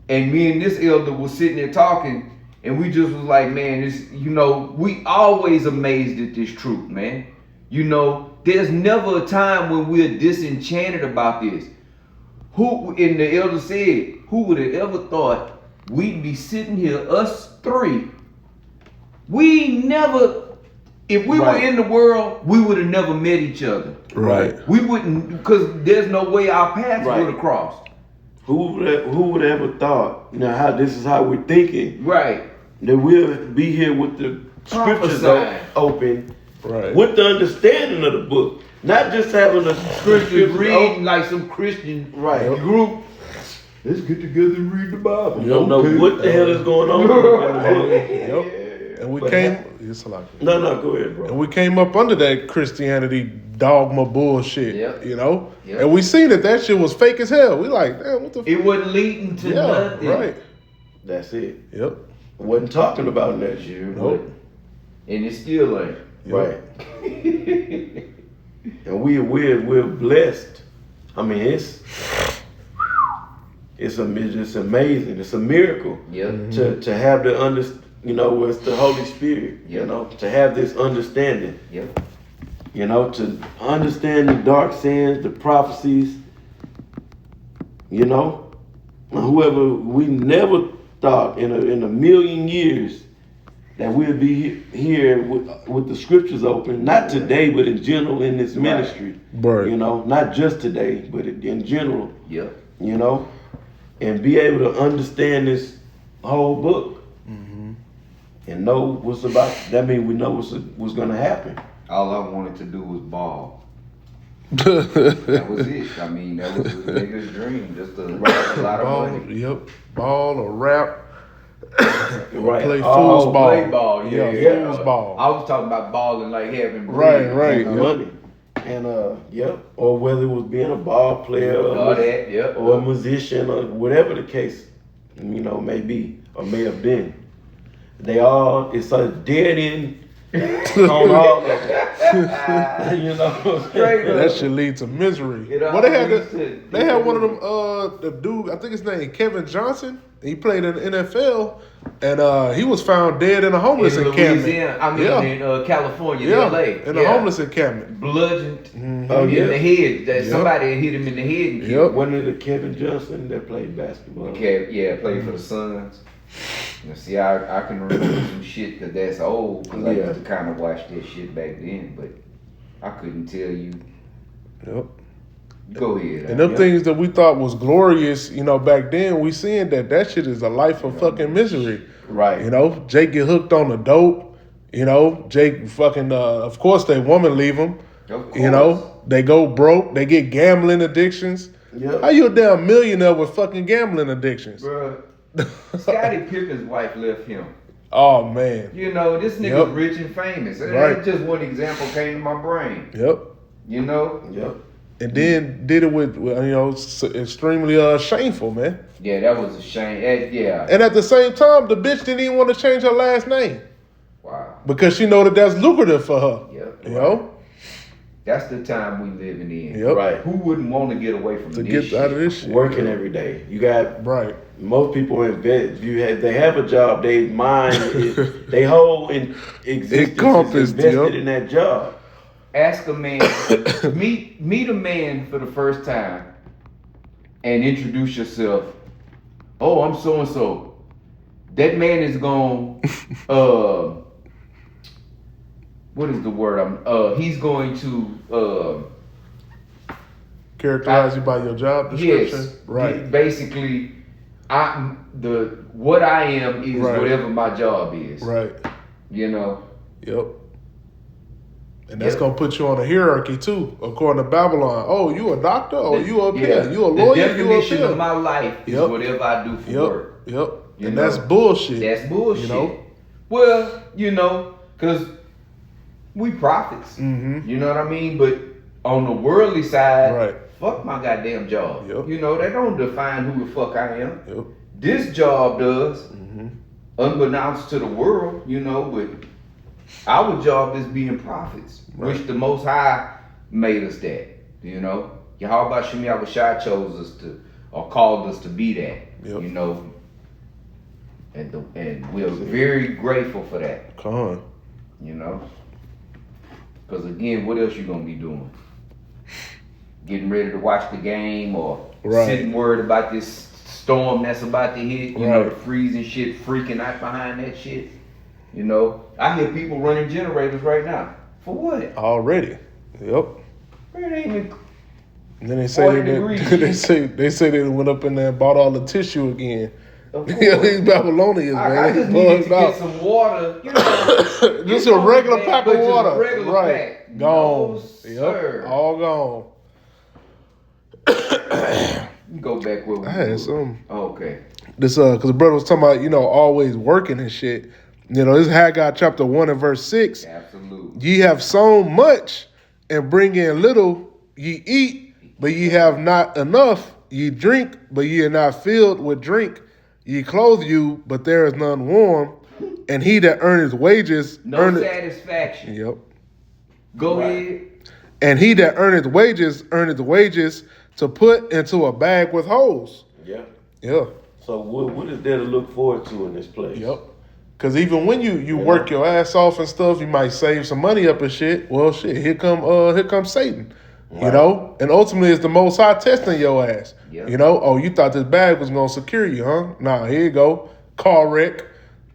and me and this elder was sitting there talking, And we just was like, man, it's, you know, we always amazed at this truth, man. You know, there's never a time when we're disenchanted about this. Who, and the elder said, who would have ever thought we'd be sitting here, us three? We never, if we were in the world, we would have never met each other. Right. We wouldn't, because there's no way our paths would have crossed. Who would have ever thought, you know, how this is how we're thinking. Right. That we'll be here with the scriptures open. Right. With the understanding of the book. Not just having a Christian reading like some Christian group. Let's get together and read the Bible. You don't know what the hell is going on. Yep. And we came. It's like no, go ahead, bro. And we came up under that Christianity dogma bullshit. Yep. You know. Yep. And we seen that shit was fake as hell. We like, damn, what the. It wasn't leading to nothing. Right. That's it. Yep. Wasn't talking about that shit. Nope. And it still ain't. Right. And we're blessed. I mean, it's amazing. It's a miracle. Yep. To have the you know, it's the Holy Spirit. Yep. You know, to have this understanding. Yep. You know, to understand the dark sayings, the prophecies. You know, whoever we never thought in a million years that we'll be here with the scriptures open, not today, but in general in this ministry. Right. You know, not just today, but in general. Yep. You know, and be able to understand this whole book and know what's about. That means we know what's going to happen. All I wanted to do was ball. That was it. I mean, that was the nigga's dream, just to write a lot of money. Yep. Ball or rap. Right. Play foosball. Play ball. Yeah. Foosball. I was talking about balling like having Right. Money. And or whether it was being a ball player or a musician or whatever the case, you know, may be or may have been. It's a dead end on all of it. You know, that should lead to misery. Well, they had one of them. The dude, I think his name Kevin Johnson. He played in the NFL, and he was found dead in a homeless encampment. In California, LA. In a homeless encampment. Bludgeoned in the head. Somebody hit him in the head and killed him. Wasn't it the Kevin Johnson that played basketball? Played for the Suns. You know, see, I can remember some shit because that's old. Because I used to kind of watch that shit back then, but I couldn't tell you. Yep. Go ahead. And them things that we thought was glorious, you know, back then, we seeing that shit is a life of fucking misery. Right. You know, Jake get hooked on the dope. You know, Jake fucking, of course, their woman leave him. Of course. You know, they go broke. They get gambling addictions. Yep. How you a damn millionaire with fucking gambling addictions? Bruh, Scottie Pippen's wife left him. Oh, man. You know, this nigga's rich and famous. Right. That's just one example came to my brain. Yep. You know? Yep. And then did it with you know, extremely shameful, man. Yeah, that was a shame. Yeah. And at the same time, the bitch didn't even want to change her last name. Wow. Because she know that's lucrative for her. Yep. You know? That's the time we living in. Yep. Right. Who wouldn't want to get away from To this get shit? out of this shit. Working every day. You got most people invest. They have a job. They mind. They whole existence is invested in that job. Ask a man, meet a man for the first time and introduce yourself. Oh, I'm so and so. That man is going what is the word? He's going to characterize you by your job description. Yes. Right. Basically, what I am is whatever my job is. Right. You know? Yep. And that's gonna put you on a hierarchy too, according to Babylon. Oh, you a doctor? Oh, you up here? You a lawyer? The definition you up of my life is whatever I do for work. Yep. And that's bullshit. That's bullshit. You know? Well, you know, because we prophets. Mm-hmm. You know what I mean? But on the worldly side, fuck my goddamn job. Yep. You know, that don't define who the fuck I am. Yep. This job does, unbeknownst to the world, you know, but our job is being prophets, which the Most High made us that, you know. Yahweh Shem Yahushua chose us to, or called us to be that, you know. and we're very grateful for that. Come on. You know, because again, what else you gonna be doing? Getting ready to watch the game or sitting worried about this storm that's about to hit? You know, the freezing shit, freaking out behind that shit. You know, I hear people running generators right now. For what? Already. Yep. Man, it ain't even. And then they say they say they went up in there and bought all the tissue again. These Babylonians, man. I just needed to get some water. You know, just a regular pack of water. Right. Pack. Gone. No, sir. Yep. All gone. Go back where we I had some. Okay. This because the brother was talking about, you know, always working and shit. You know, this Haggai chapter 1 and verse 6. Absolutely. Ye have sown much and bring in little. Ye eat, but ye have not enough. Ye drink, but ye are not filled with drink. Ye clothe you, but there is none warm. And he that earneth wages no satisfaction. Yep. Go ahead. And he that earneth wages to put into a bag with holes. Yeah. Yeah. So what is there to look forward to in this place? Yep. Because even when you work your ass off and stuff, you might save some money up and shit. Well, shit, here comes Satan. Right. You know? And ultimately, it's the Most High testing your ass. Yep. You know? Oh, you thought this bag was going to secure you, huh? Nah, here you go. Car wreck.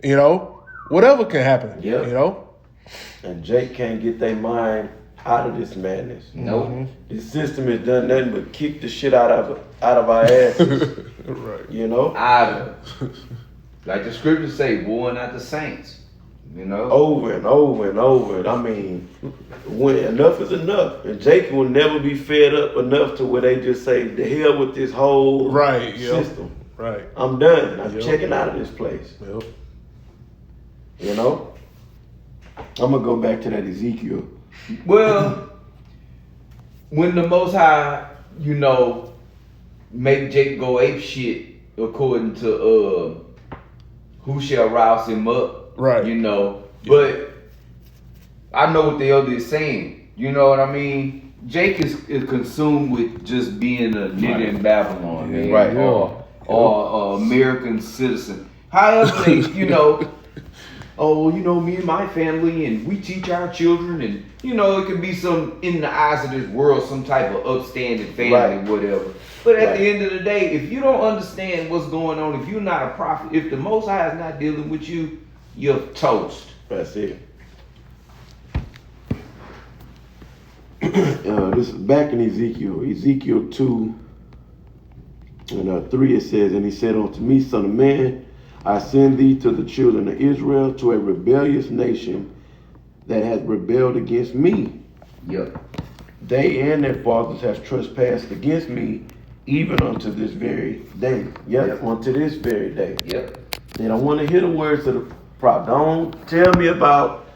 You know? Whatever can happen. Yep. You know? And Jake can't get their mind out of this madness. Nope. Mm-hmm. This system has done nothing but kick the shit out of our asses. Right. You know? Out of. Like the scriptures say, war not the saints. You know? Over and over and over. I mean, when enough is enough. And Jake will never be fed up enough to where they just say, the hell with this whole system. Right. I'm done. I'm checking out of this place. Yep. You know? I'm going to go back to that Ezekiel. Well, when the Most High, you know, make Jake go ape shit according to who shall rouse him up, right? You know, but I know what the elder is saying. You know what I mean? Jake is consumed with just being a nigga in Babylon, man, right? Or American citizen. However, they, you know. Oh, you know, me and my family, and we teach our children, and, you know, it could be some, in the eyes of this world, some type of upstanding family, whatever. But at the end of the day, if you don't understand what's going on, if you're not a prophet, if the Most High is not dealing with you, you're toast. That's it. This is back in Ezekiel 2 and 3, it says, and he said unto me, son of man, I send thee to the children of Israel, to a rebellious nation that has rebelled against me. Yep. They and their fathers have trespassed against me, even unto this very day. Yep. Unto this very day. Yep. They don't want to hear the words of the prophet. Don't tell me about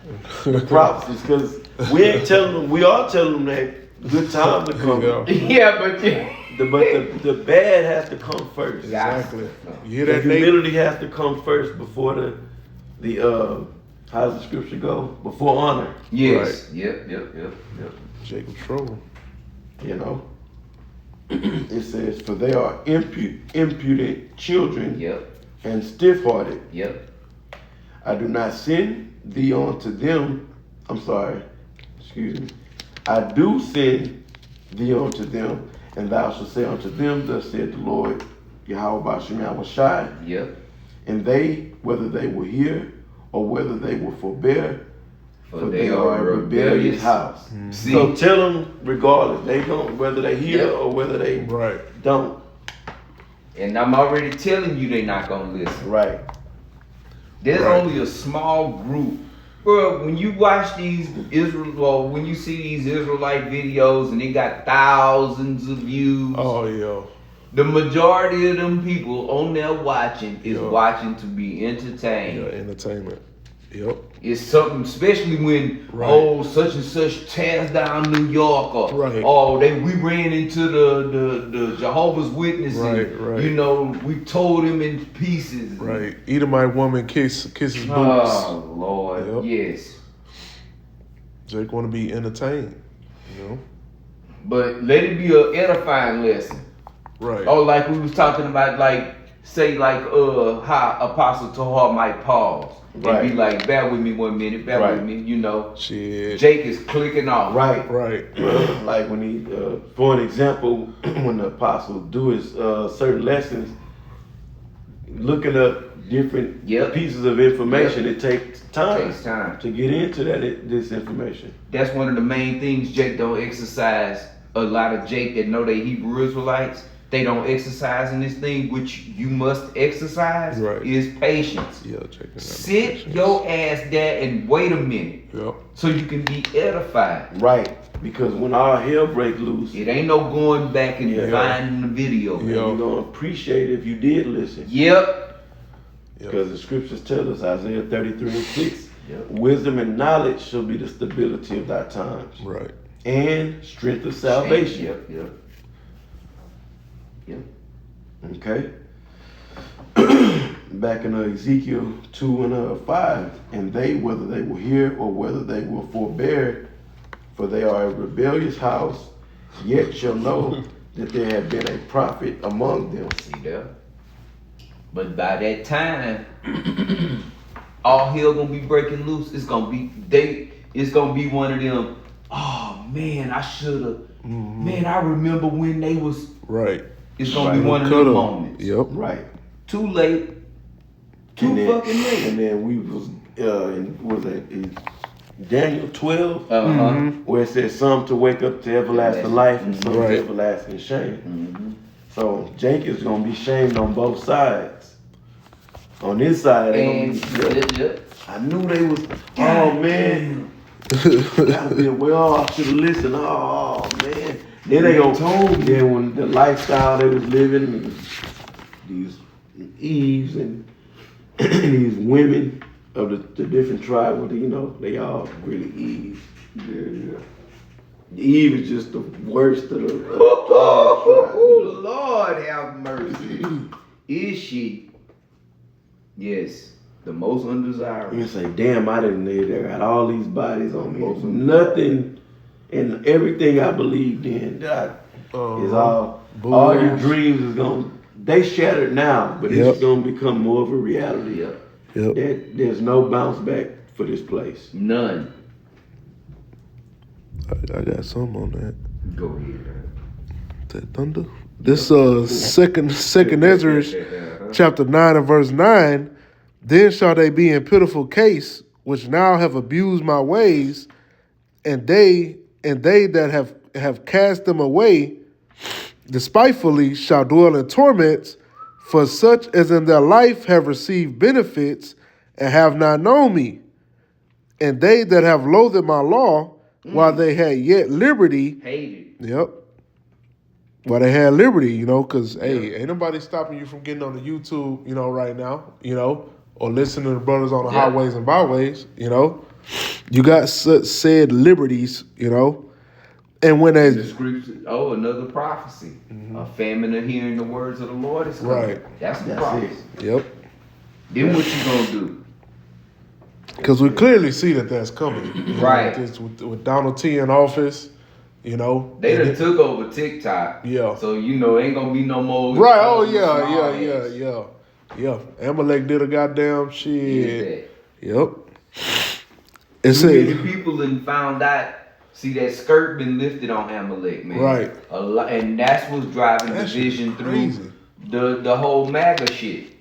the prophecies, because we ain't telling them. We are telling them that good times are coming. Yeah, but the bad has to come first. Exactly. The humility has to come first before the how does the scripture go? Before honor. Yes. Right. Yep. Jacob Trouble. You know. It says, for they are impudent children. Yep. And stiff-hearted. Yep. I do not send thee unto them. I'm sorry. Excuse me. I do send thee unto them. And thou shalt say unto them, thus said the Lord, Yahweh Ba'Shem Yahushai. Yep. And they, whether they will hear or whether they will forbear, for they are a rebellious house. Mm-hmm. So tell them regardless. They don't, whether they hear or whether they don't. And I'm already telling you they're not going to listen. Right. There's only a small group. Bro, when you watch these when you see these Israelite videos and they got thousands of views. Oh, yeah. The majority of them people on there watching is watching to be entertained. Yeah, entertainment. Yep. It's something, especially when such and such tears down New York, or we ran into the Jehovah's Witness, and you know we tore him in pieces. Right. Edomite woman kisses boots. Oh Lord, yes. Jake want to be entertained, you know. But let it be an edifying lesson. Right. Oh, like we was talking about, like say like how Apostle Tahar might pause and Right. be like, bear with me 1 minute, bear Right. with me, you know. Shit. Jake is clicking off. Right. Right. Like when he, for an example, when the apostle do his certain lessons, looking up different pieces of information, it takes time. To get into this information. That's one of the main things Jake don't exercise. A lot of Jake that know they Hebrew Israelites, they don't exercise in this thing, which you must exercise, is patience. Yeah, check it out. Sit your ass there and wait a minute. Yep. So you can be edified. Right. Because when all hell break loose, it ain't no going back and finding the video. You're gonna appreciate it if you did listen. Yep. Because the scriptures tell us, Isaiah 33:6, wisdom and knowledge shall be the stability of thy times. Right. And strength of salvation. Yep. Okay. Back in Ezekiel 2:5, and they, whether they will hear or whether they will forbear, for they are a rebellious house, yet shall know that there have been a prophet among them. See there? But by that time, all hell gonna be breaking loose. It's gonna be one of them. Oh man, I shoulda. Man, I remember when they was. Right. It's gonna be one of them moments. Yep. Right. Too late. Fucking late. And then we was in Daniel 12, where it says some to wake up to everlasting life and some to everlasting shame. So Jacob's gonna be shamed on both sides. On this side, they gonna be, I knew they was. Oh man, gotta be well. I should have listened. Oh man. Then they gonna told me. Then when the lifestyle they was living, these Eves and these women of the different tribes, they all really Eves. Yeah. Eve is just the worst of the. Lord have mercy. Is she? Yes, the most undesirable. You say, damn, I didn't live there. I got all these bodies on me. Nothing and everything I believed in. Is all your dreams is they shattered now, but it's gonna become more of a reality. There's no bounce back for this place. None. I got some on that. Go ahead. That thunder. This second Ezra, chapter 9 and verse 9. Then shall they be in pitiful case, which now have abused my ways, and they that have cast them away despitefully shall dwell in torments, for such as in their life have received benefits and have not known me. And they that have loathed my law, while they had yet liberty, hated. Yep. While they had liberty, because hey, ain't nobody stopping you from getting on the YouTube, right now, or listening to the brothers on the highways and byways, You got said liberties, And when they the scripture, another prophecy, a famine of hearing the words of the Lord is coming. Right. That's the prophecy. Yep. Then what you gonna do? Because we clearly see that that's coming. Right. With Donald T in office, They done took over TikTok. Yeah. So ain't gonna be no more. Right. Oh yeah. Amalek did a goddamn shit. Yep. It said the people done found out. See, that skirt been lifted on Amalek, man. Right. A lot, and that's what's driving division through the whole MAGA shit.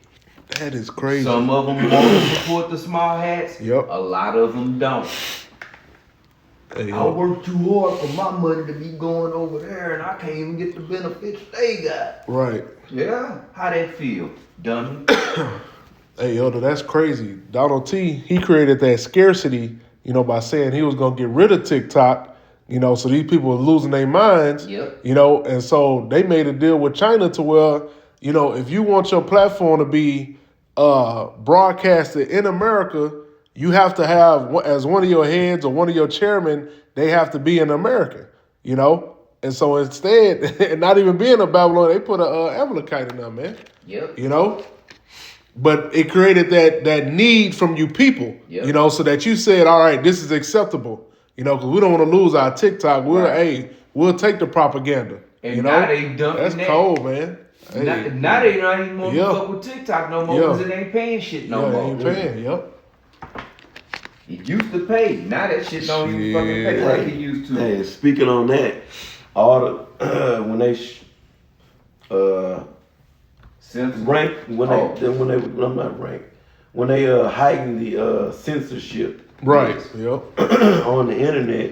That is crazy. Some of them want to support the small hats. Yep. A lot of them don't. Hey, I work too hard for my money to be going over there, and I can't even get the benefits they got. Right. Yeah. How that feel, dummy? Hey, that's crazy. Donald T, he created that scarcity, by saying he was going to get rid of TikTok, so these people were losing their minds, and so they made a deal with China to where, if you want your platform to be broadcasted in America, you have to have, as one of your heads or one of your chairmen, they have to be an American, And so instead, not even being a Babylon, they put a Amalekite in there, man. Yep. But it created that need from you people, so that you said, all right, this is acceptable, because we don't want to lose our TikTok. We'll take the propaganda. And now they dumping That's cold, man. Hey, Now they not even want to Yeah. fuck with TikTok no more Yeah. because it ain't paying shit no yeah, more. they ain't paying. Yep. It used to pay. Now that shit don't even fucking pay Shit. like it used to. Hey, speaking on that, all the when they Simpsons. rank when Oh. they I'm not ranked when they heighten the censorship Right. Yes. Yep. on the internet,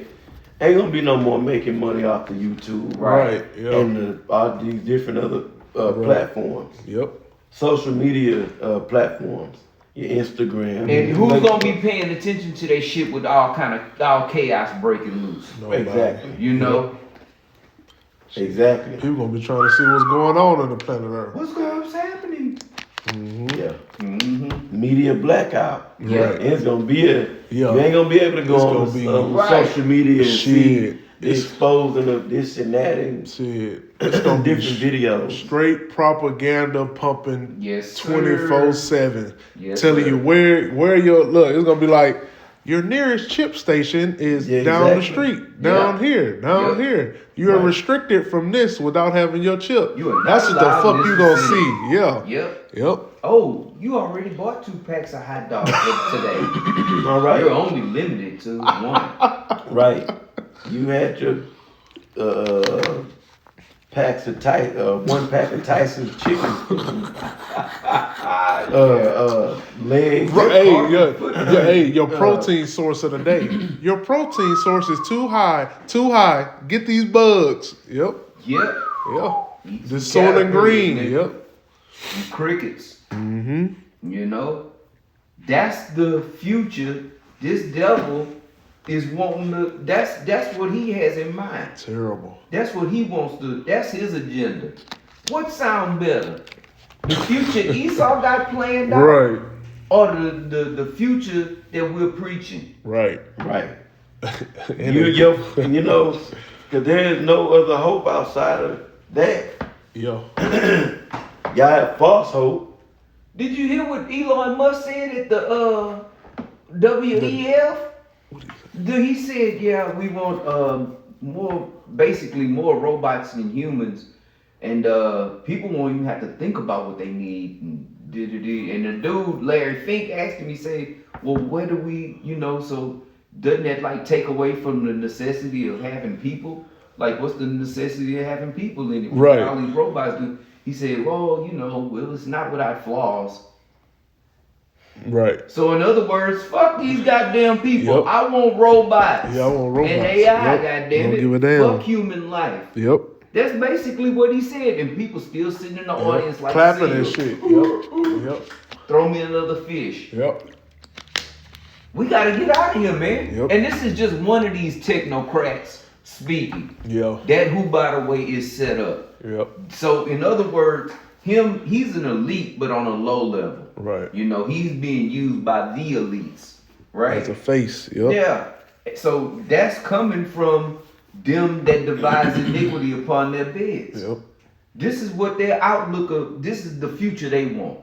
ain't gonna be no more making money off the YouTube Right. Yep. and all these different other Right. platforms, Yep. social media platforms, your Instagram. And who's Facebook. gonna be paying attention to that shit with all chaos breaking loose? Nobody. Exactly. You know? Exactly. People gonna be trying to see what's going on the planet Earth. What's happening? Yeah. Mm-hmm. Media blackout. Right. It's gonna be Yeah. You ain't gonna be able to go It's on gonna be- Right. social media and see Shit. the It's exposing of this and that and shit. It's gonna be different videos. straight propaganda pumping Yes, sir. 24/7, Yes, telling sir. you where your look. It's gonna be like your nearest chip station is Yeah, down the exactly. street, down here, down Yeah. here. You are Right. restricted from this without having your chip. You are not That's what the allowed fuck in you this gonna vicinity. see. Yeah. Yep. Yep. Oh, you already bought 2 packs of hot dogs today. All right. You're only limited to 1. Right. You had your packs of one pack of Tyson's chicken. Legs. Hey, your protein source of the day. Your protein source is too high. Too high. Get these bugs. Yep. Yep. Yeah. Eat The some Soylent Green. caterpillars, nigga. Yep. Some crickets. Mm-hmm. You know? That's the future. This devil is wanting to, that's what he has in mind. Terrible. That's what he wants to, that's his agenda. What sound better? The future Esau got planned out? Right. Or the future that we're preaching? Right. Right. And You know, because there is no other hope outside of that. Yo. Y'all have false hope. Did you hear what Elon Musk said at the WEF? He said, yeah, we want more robots than humans, and people won't even have to think about what they need. And the dude, Larry Fink, asked him, he said, well, where do we, so doesn't that like take away from the necessity of having people? Like, what's the necessity of having people in it? Right. All these robots do. He said, well, it's not without flaws. Right. So in other words, fuck these goddamn people. Yep. I want robots. Yeah, I want robots. And AI, Yep. goddamn Don't it. give a damn. Fuck human life. Yep. That's basically what he said, and people still sitting in the audience like clapping and seals. shit. Yep. Yep. Throw me another fish. Yep. We gotta get out of here, man. Yep. And this is just one of these technocrats speaking. Yeah. That who, by the way, is set up. Yep. So in other words, he's an elite, but on a low level. Right. He's being used by the elites, right? As a face. Yep. Yeah. So that's coming from them that devise iniquity upon their beds. Yep. This is what their outlook of, this is the future they want.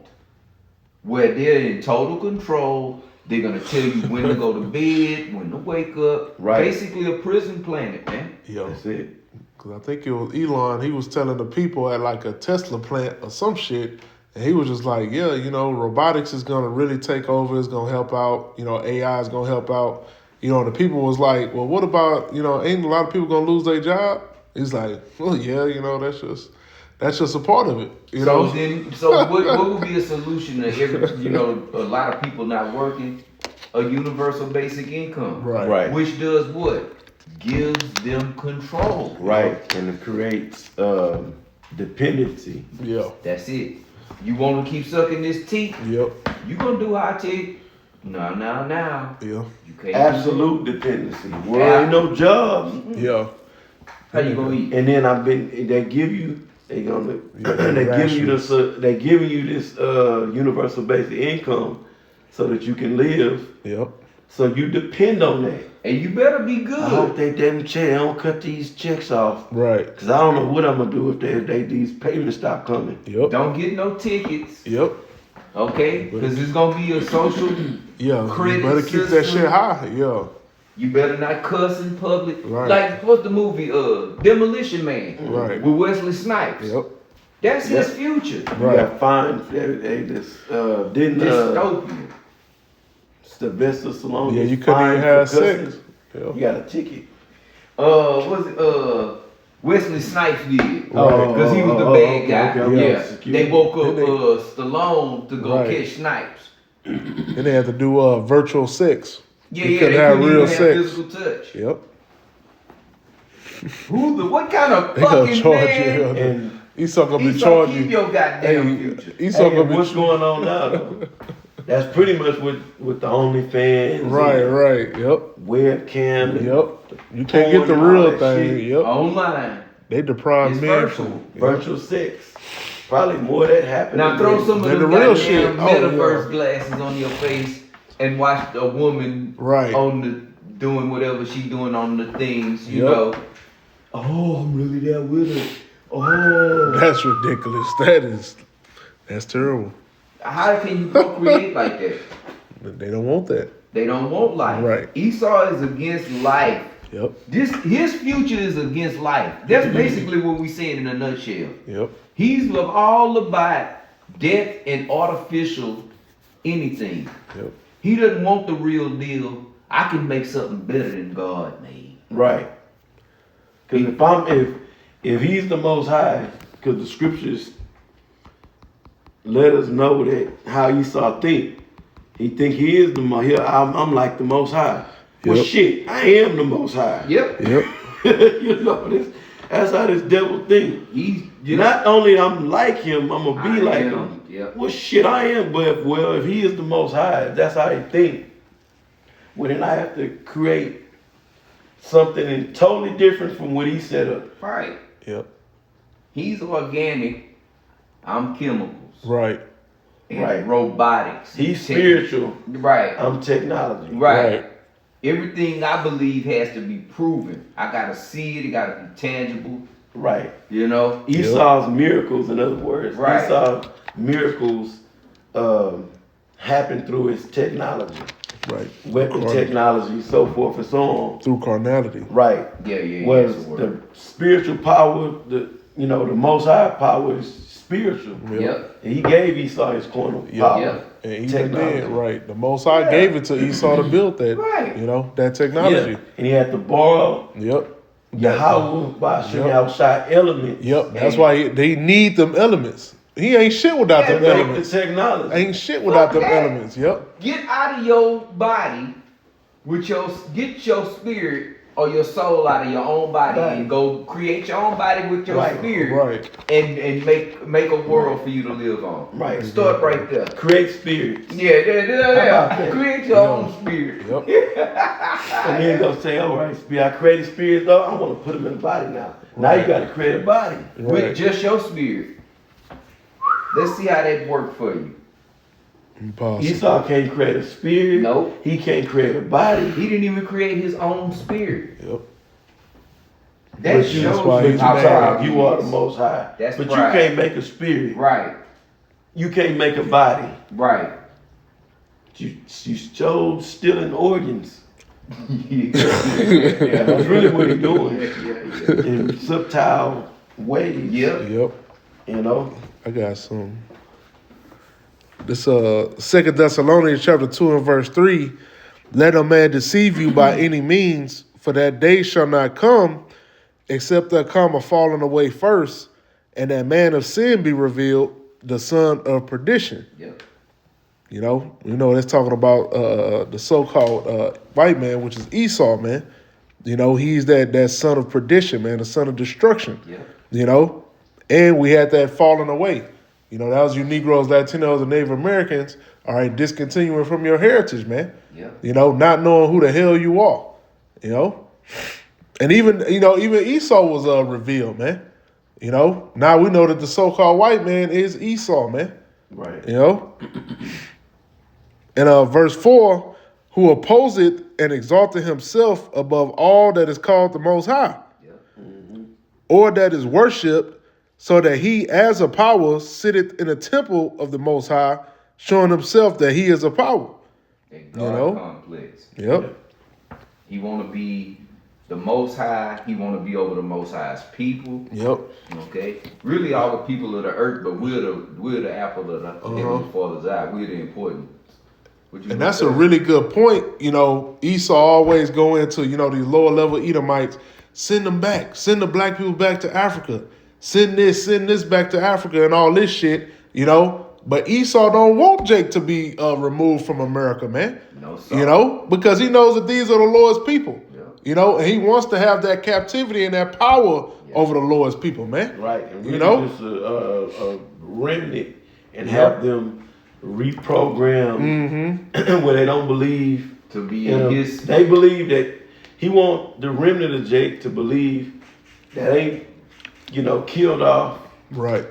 Where they're in total control. They're gonna tell you when to go to bed, when to wake up. Right. Basically a prison planet, man. Yo. That's it. Cause I think it was Elon. He was telling the people at like a Tesla plant or some shit, and he was just like, "Yeah, robotics is gonna really take over. It's gonna help out. AI is gonna help out. And the people was like, well, what about ain't a lot of people gonna lose their job? He's like, well, yeah, that's just a part of it. So what would be a solution to every, a lot of people not working? A universal basic income. Right. Which does what? Gives them control. Right. And it creates dependency. Yeah. That's it. You want to keep sucking this teeth? Yep. You gonna do how I tell you? No. Yeah. You can't. Absolute dependency. Well, ain't no job. Yeah. How you gonna eat? And then they give you they giving you this universal basic income so that you can live. Yep. So you depend on that. And you better be good. I hope they don't cut these checks off. Right. Cause I don't know what I'm gonna do if these payments stop coming. Yep. Don't get no tickets. Yep. Okay? Because it's gonna be a social Yeah. credit You better keep that system. shit high. Yeah. You better not cuss in public. Right. Like, what's the movie? Demolition Man. Right. With Wesley Snipes. Yep. That's his future. You got fine. Didn't Dystopian. Sylvester Stallone? Yeah, get you couldn't fined even have for cussing? sex. Yeah. You got a ticket. Was it Wesley Snipes did? Oh, Because he was the bad guy. okay. Yeah, they woke up Then they- Stallone to go Right. catch Snipes. Then they had to do virtual sex. Yeah, You yeah, couldn't they have couldn't real even sex. have physical touch. Yep. What kind of They gonna fucking charge man? you. And Esau gonna be Esau, charging keep you. your goddamn future. Esau hey, gonna be what's going on now, though? That's pretty much with the OnlyFans. Right, and right. Yep. Webcam. And Yep. You can't get the porn and all real that thing. shit. Yep. Online. They deprive It's men virtual. from Virtual sex. Probably more of that happening. Now throw some of They're them the real goddamn shit. Oh, metaverse yeah. glasses on your face and watch a woman Right. on the doing whatever she doing on the things, you Yep. know. Oh, I'm really there with her. Oh, That's ridiculous. That's terrible. how can you procreate like that? They don't want that. They don't want life. Right. Esau is against life. Yep. His future is against life. That's basically what we saying in a nutshell. Yep. He's all about death and artificial anything. Yep. He doesn't want the real deal. I can make something better than God made. Right. Because if he's the Most High, because the scriptures let us know that how Esau think. He think he is the Most. I'm like the Most High. Well, Yep. shit, I am the Most High. Yep. Yep. You know this. That's how this devil think. He's Not only I'm like him, I'm gonna be I like am, him. yep. Well, shit, I am. But if he is the Most High, if that's how he think. Well, then I have to create something totally different from what he set up. right. Yep. He's organic. I'm chemicals. Right. And Right. robotics. He's spiritual. Right. I'm technology. Right. Everything I believe has to be proven. I gotta see it. It gotta be tangible. Right. You know. Esau's miracles, in other words. Right. Esau's miracles happen through his technology. Right. Weapon technology, so forth and so on. Through carnality. Right. Yeah. Whereas that's the the word. spiritual power, the Most High power is spiritual. Yep. And he gave Esau his corner Yep. power. Yep. And even Technology. then, right, the Most High gave it to Esau to build that, Right. that technology. Yeah. And he had to borrow Yep. Yahweh by Shai elements. Yep. That's why they need them elements. He ain't shit without To them make the elements. technology. Ain't shit without them that. elements. Yep. Get out of your body with get your spirit or your soul out of your own body Right. and go create your own body with your Right. spirit Right. and make a world for you to live on. Right. Start right there. Create spirits. Yeah. about that? Create your own spirit. Yep. And then go say, all right, I created spirits though. I want to put them in the body now. Now you got to create a body. With Right. just your spirit. Let's see how that worked for you. Impossible. Esau can't create a spirit. Nope. He can't create a body. He didn't even create his own spirit. Yep. That But you- shows that's why you he's how mad. powerful You he are is. the Most High. That's but pride. you can't make a spirit. Right. You can't make a body. Right. You showed stealing organs. Yeah. That's really what he's doing Yeah. in subtle ways. Yep. Yep. You know. I got some. This 2 Thessalonians chapter 2 and verse 3. Let no man deceive you by any means, for that day shall not come, except there come a falling away first, and that man of sin be revealed, the son of perdition. Yep. That's talking about the so-called white man, which is Esau, man. He's that son of perdition, man, the son of destruction. Yep. And we had that falling away. That was you Negroes, Latinos, and Native Americans, all right, discontinuing from your heritage, man. Yep. Not knowing who the hell you are, And even Esau was revealed, man. Now we know that the so-called white man is Esau, man. Right. And verse 4, who opposeth and exalted himself above all that is called the Most High, Yep. or that is worshipped, so that he as a power sitteth in a temple of the Most High, showing himself that he is a power. That God complex. Yep. He want to be the Most High. He want to be over the Most High's people. Yep. Okay, really all the people of the earth, but we're the apple of the Heavenly Father's eye. We're the important. And that's a really good point. You know, Esau always go into, you know, these lower level Edomites, send them back, send the black people back to Africa, send this back to Africa and all this shit, you know. But Esau don't want Jake to be removed from America, man. No, sir. You know, because he knows that these are the Lord's people. Yeah. You know, and he wants to have that captivity and that power over the Lord's people, man. Right. And really you know, just a remnant and have them reprogram where they don't believe to be in his. They believe that he want the remnant of Jake to believe that ain't, you know, killed off. Right.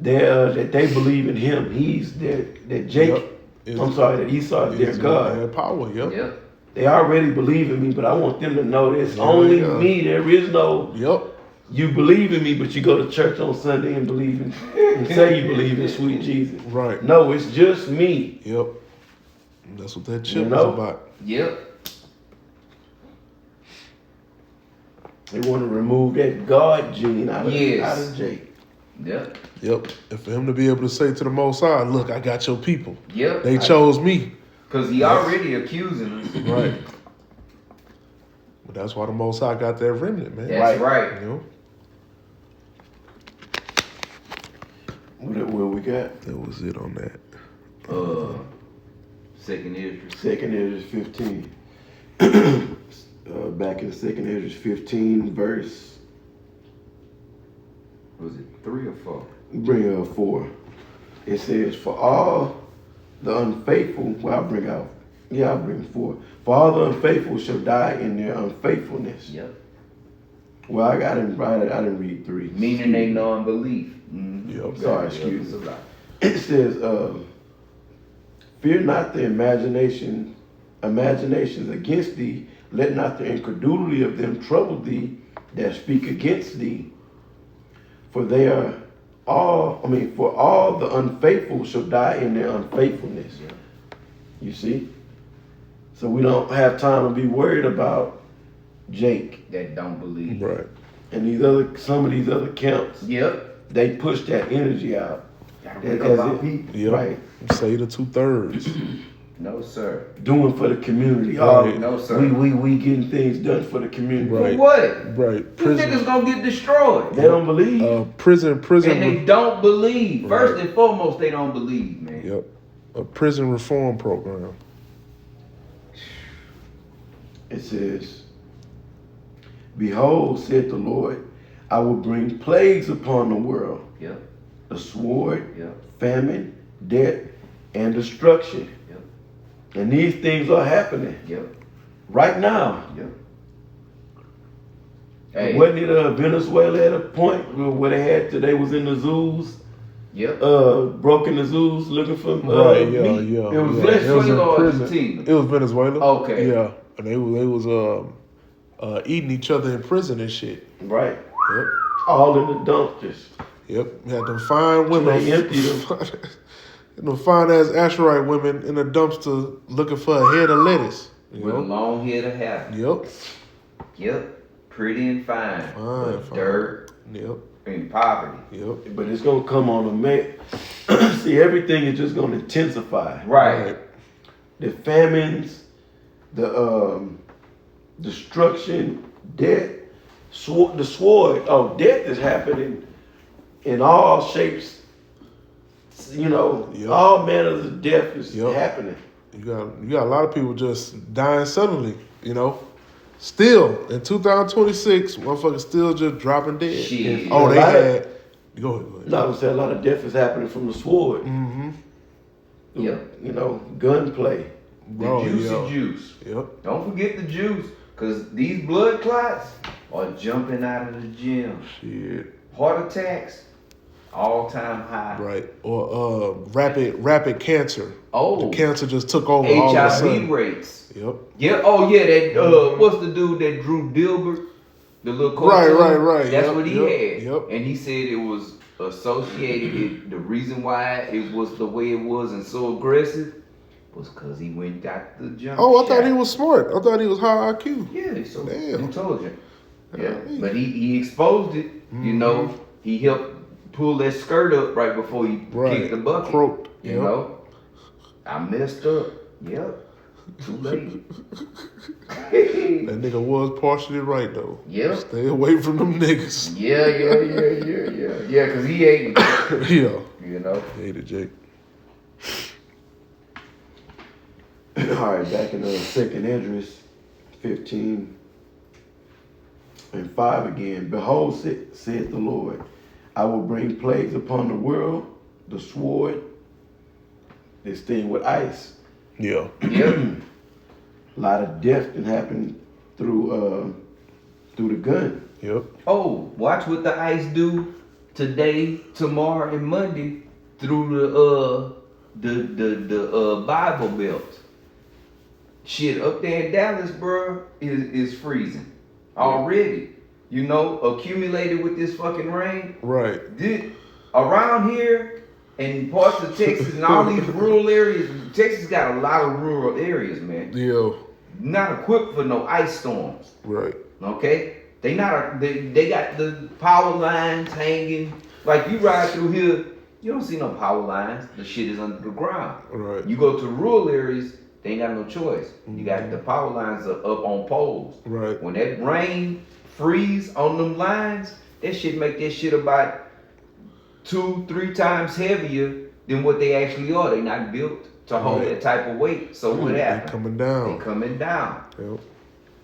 That they believe in him. He's that Jake. That Esau is their God. Their power. Yep. Yep. They already believe in me, but I want them to know there's only me. There is no. Yep. You believe in me, but you go to church on Sunday and believe in and say you believe in sweet Jesus. Right. No, it's just me. Yep. That's what that chip is about. Yep. They want to remove that God gene out of Jake. Yep. Yep. And for him to be able to say to the Most High, look, I got your people. Yep. They chose me. Because he already accusing us. Right. But that's why the Most High got that remnant, man. That's right. You know? What we got? That was it on that. Second Esdras. Second Esdras 15. Back in Second Esdras 15, verse. Was it 3 or 4? Bring 4. It says, for all the unfaithful, I'll bring 4. For all the unfaithful shall die in their unfaithfulness. Yep. Well, I didn't write it. I didn't read 3. Meaning they non-belief. Yep. Sorry, excuse me. It says, fear not the imaginations against thee. Let not the incredulity of them trouble thee that speak against thee. For all the unfaithful shall die in their unfaithfulness. Yeah. You see? So we don't have time to be worried about Jake. That don't believe. Right. And some of these other camps. Yep. They push that energy out. Right. Say the 2/3. No, sir. Doing for the community. Right. No, sir. We getting things done for the community. Right. For what? Right. These niggas gonna get destroyed. They don't believe. Prison. And they don't believe. Right. First and foremost, they don't believe, man. Yep. A prison reform program. It says, behold, said the Lord, I will bring plagues upon the world. Yep. The sword, Yep. famine, death, and destruction. Yep. And these things are happening Yep. right now. Yep. Hey. Wasn't it Venezuela at a point where they was in the zoos? Yep. Broke in the zoos looking for meat. Yeah. It was in Venezuela or prison. Argentina? It was Venezuela. Okay. Yeah. And they was eating each other in prison and shit. Right. Yep. All in the dumpsters. Yep. We had them fine women. They emptied them. Them fine ass Asherite women in a dumpster looking for a head of lettuce. You With know? a long head of hair. Yep. Yep. Pretty and fine. But Fine. dirt Yep. and poverty. Yep. But it's gonna come on a man. See, everything is just gonna intensify. Right. The famines, the destruction, death, the sword. Oh, death is happening in all shapes. You know, Yep. all manners of death is happening. You got a lot of people just dying suddenly, you know. Still, in 2026, motherfuckers still just dropping dead. Shit. Oh, they A lot of- had. Go ahead. No, I would say a lot of death is happening from the sword. Mm-hmm. Yep. You know, gunplay. The juicy juice. Yep. Don't forget the juice. Because these blood clots are jumping out of the gym. Shit. Heart attacks, all-time high. Right. Or rapid cancer. Oh. The cancer just took over all of a HIV sudden. rates. Yep. Yeah. Oh yeah. That what's the dude that Drew Dilbert, the little Right, cartoon? right. That's Yep, what he yep, had. yep. And he said it was associated. The reason why it was the way it was and so aggressive was because he went and got the jump Oh, I shot. thought he was smart. I thought he was high IQ. Yeah, so Damn. I told you. Yeah, Golly. but he exposed it. You know, he helped pull that skirt up right before he kicked the bucket. Croaked. You Yep. know, I messed up. Yep, too late. That nigga was partially right though. Yep. Stay away from them niggas. Yeah, because he ate it. Yeah. You know. Hated Jake. All right, back in the second Esdras 15 and 5 again. Behold, saith the Lord, I will bring plagues upon the world, the sword, this thing with ice. Yeah. Yep. A lot of death can happen through the gun. Yep. Oh, watch what the ice do today, tomorrow, and Monday through the Bible Belt. Shit, up there in Dallas, bro, is freezing already. You know, accumulated with this fucking rain. Right. Around here and parts of Texas and all these rural areas, Texas got a lot of rural areas, man. Yeah. Not equipped for no ice storms. Right. Okay? They got the power lines hanging. Like you ride through here, you don't see no power lines. The shit is under the ground. Right. You go to rural areas, they ain't got no choice. You got the power lines are up on poles. Right. When that rain freeze on them lines, that shit make that shit about 2-3 times heavier than what they actually are. They not built to hold that type of weight. So what They happens? coming down. They coming down. Yep.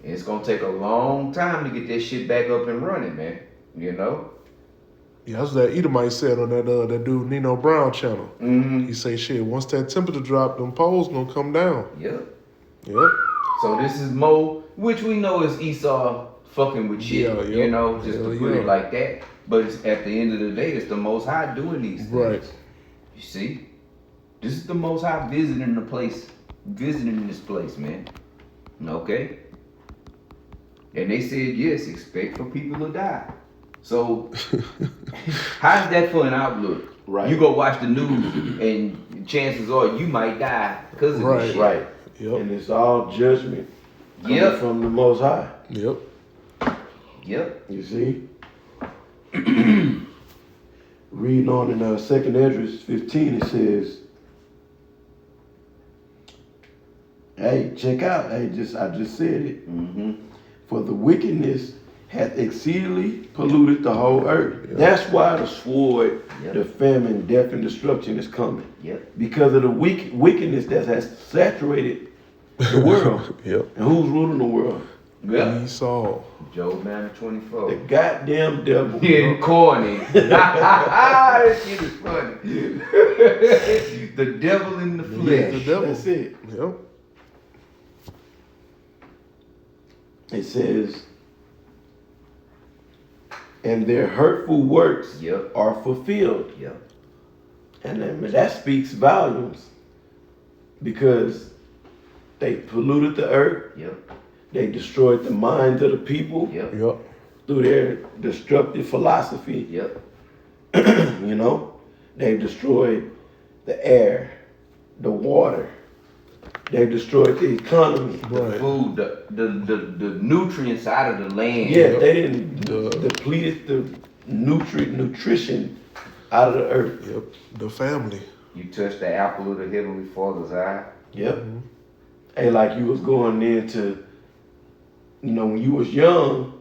And it's gonna take a long time to get that shit back up and running, man. You know? Yeah, that's what that Edomite said on that dude Nino Brown channel. Mm-hmm. He say shit, once that temperature drop, them poles gonna come down. Yep. Yep. So this is Mo, which we know is Esau fucking with shit. Yeah, You know, just yeah, to put yeah. it like that. But it's, at the end of the day, it's the Most High doing these things. Right. You see? This is the Most High visiting this place, man. Okay? And they said, yes, expect for people to die. So, how's that for an outlook? Right. You go watch the news, and chances are you might die because of this shit. Right. Yep. And it's all judgment coming Yep. from the Most High. Yep. Yep. You see? Reading on in 2nd Esdras 15, it says, hey, check out. Hey, I just said it. Mm-hmm. For the wickedness hath exceedingly polluted the whole earth. Yeah. That's why the sword, Yep. the famine, death, and destruction is coming. Yep. Because of the wickedness that has saturated the world. Yep. And who's ruling the world? Yep. Esau. Job 9:24. The goddamn devil. Getting corny. This shit is funny. The devil in the Yeah, flesh. The devil. that's it. Yep. It says, and their hurtful works Yep. are fulfilled. Yep. And then, that speaks volumes because they polluted the earth. Yep. They destroyed the minds of the people Yep. Yep. through their destructive philosophy. Yep. You know, they've destroyed the air, the water. They've destroyed the economy. Right. Food, the nutrients out of the land. Yeah, they didn't The- depleted the nutrition out of the earth. Yep. The family. You touch the apple of the Heavenly Father's eye. Yep. Hey, like you was going into, when you was young,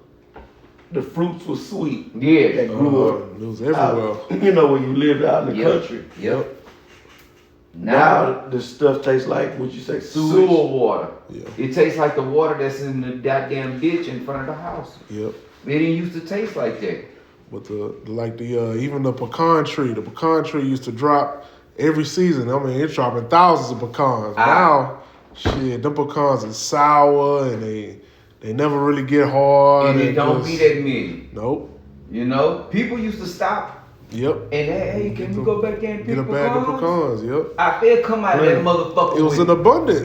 the fruits were sweet. Yeah. That grew up. It was everywhere. Out, when you lived out in the Yep. country. Yep. Now the stuff tastes like what you say, Sewer sewage. water. Yeah. It tastes like the water that's in the goddamn ditch in front of the house. Yep. It didn't used to taste like that. But even the pecan tree used to drop every season. I mean, it's dropping thousands of pecans. Now, shit, them pecans is sour and they never really get hard. And it don't be that many. Nope. You know, people used to stop Yep. and hey, can we go back there and pick Get a bag of pecans. Yep. I bet come out of that motherfucker. It was with in abundance.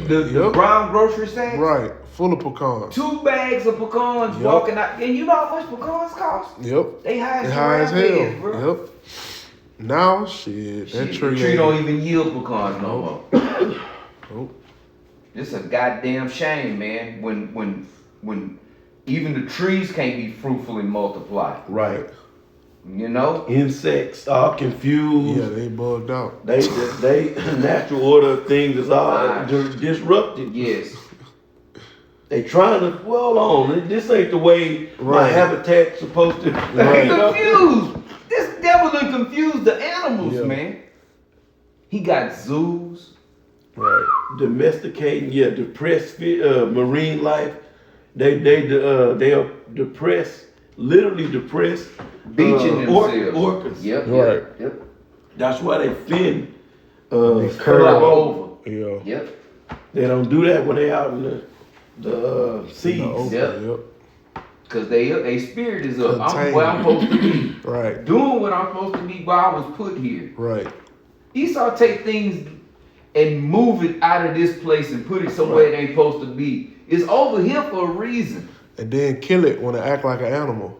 the Yep. brown grocery sacks. Right. Full of pecans. 2 bags of pecans Yep. walking out. And you know how much pecans cost? Yep. They high They high as giraffe hell. heads, bro. Yep. Now, shit, that Shit, tree the tree ain't- don't even yield pecans no more. Nope. It's a goddamn shame, man. When even the trees can't be fruitful and multiply. Right. You know? Insects all confused. Yeah, they bugged out. They natural order of things is all Right. disrupted. Yes. They trying to, well, on. This ain't the way my Right. habitat's supposed to. Right. You know? Confused. This devil done confused the animals, Yeah. man. He got zoos. Right. Domesticating, depressed marine life. They are depressed, literally depressed. Beaching themselves. Orcas. Yep. Right. Yep. That's why they fin Curve curve over. over. Yeah. Yep. They don't do that when they out in the seas. In the open, Yep. Yep. Cause they spirit is up. I'm Contained. where I'm supposed to be. Right. Doing what I'm supposed to be while I was put here. Right. Esau take things and move it out of this place and put it somewhere it ain't supposed to be. It's over here for a reason. And then kill it when it act like an animal.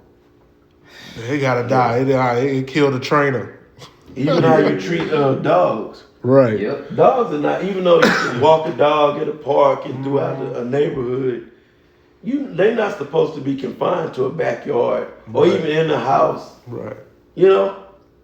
They gotta die. It killed the trainer. Even how you treat dogs. Right. Yep. Dogs are not, even though you can walk a dog at a park and throughout a neighborhood, they're not supposed to be confined to a backyard or Right. even in the house. Right. You know?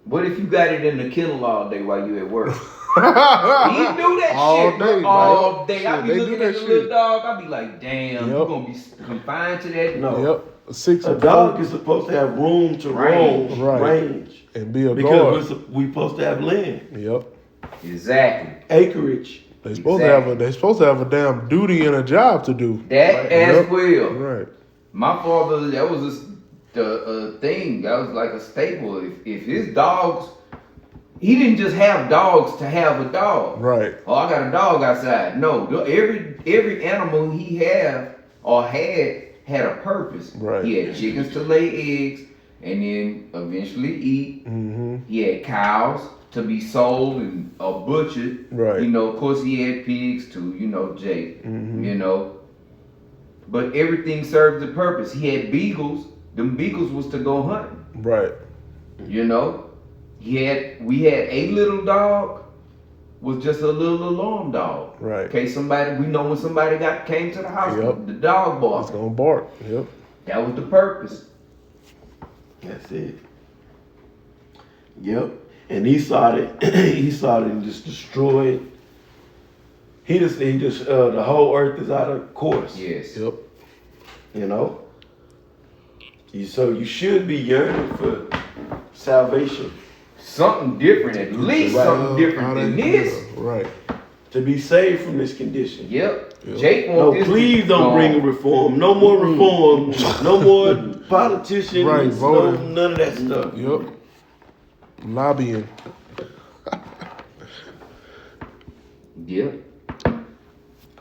What if you got it in the kennel all day while you at work? He do that All shit day, all bro. day. I Shit, be they do looking that at the shit. little dog. I be like, damn, you Yep. gonna be confined to that? No. Yep. A dog is supposed to have room to Range. roam, Right. range. and be a guard. Because we're supposed to have land, Yep. Exactly. acreage. They supposed to have a damn duty and a job to do. That Right. as Yep. well. Right. My father, that was the thing. That was like a staple. If his dogs, he didn't just have dogs to have a dog. Right. Oh, I got a dog outside. No, every animal he had a purpose. Right. He had chickens to lay eggs and then eventually eat. Mm-hmm. He had cows to be sold and or butchered. Right. You know, of course he had pigs too. You know, Jake. Mhm. You know, but everything served a purpose. He had beagles. Them beagles was to go hunting. Right. You know, we had a little dog. Was just a little alarm dog. Right. Okay, we know when somebody came to the house, Yep. the dog It's barked. gonna bark. Yep. That was the purpose. That's it. Yep. And he saw it. He saw it and just destroyed. He just the whole earth is out of course. Yes. Yep. You know. So you should be yearning for salvation, Something different, at least Right. something different than this. Right. to be saved from this condition. Yep. Yep. Jake No, wants this. please to don't go bring a on. reform. No more reform. No more politicians. Right, No, voting. none of that stuff. Yep. Lobbying. Yep.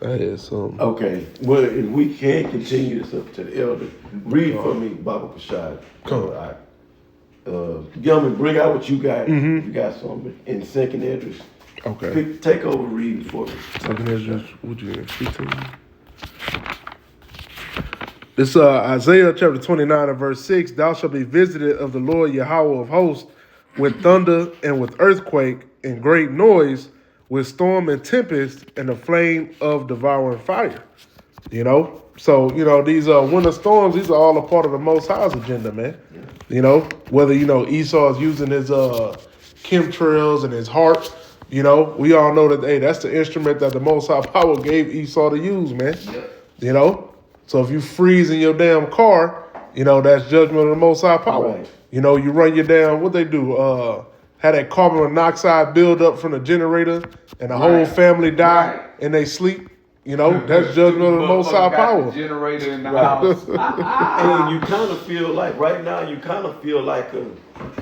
That is something. Okay. Well, if we can continue this up to the elder. Read for me, Baba Prashad. Come on. All right. Gilman, bring out what you got. Mhm. You got something in second address. Okay. Take over reading for me. Second Ezra, would you speak to me? This Isaiah chapter 29 and verse 6. Thou shalt be visited of the Lord Yahweh of hosts with thunder and with earthquake and great noise, with storm and tempest and the flame of devouring fire. You know? So, you know, these winter storms, these are all a part of the Most High's agenda, man. You know, whether, you know, Esau is using his chemtrails and his harp, you know, we all know that, hey, that's the instrument that the Most High Power gave Esau to use, man. Yep. You know? So if you freeze in your damn car, you know, that's judgment of the Most High Power. Right. You know, you run your damn, what they do, had that carbon monoxide build up from the generator and the whole Right. family die Right. and they sleep. You know, that's judgment of the Most High Motherfucker got Power. the generator in the Right. house. And you kind of feel like, right now, you kind of feel like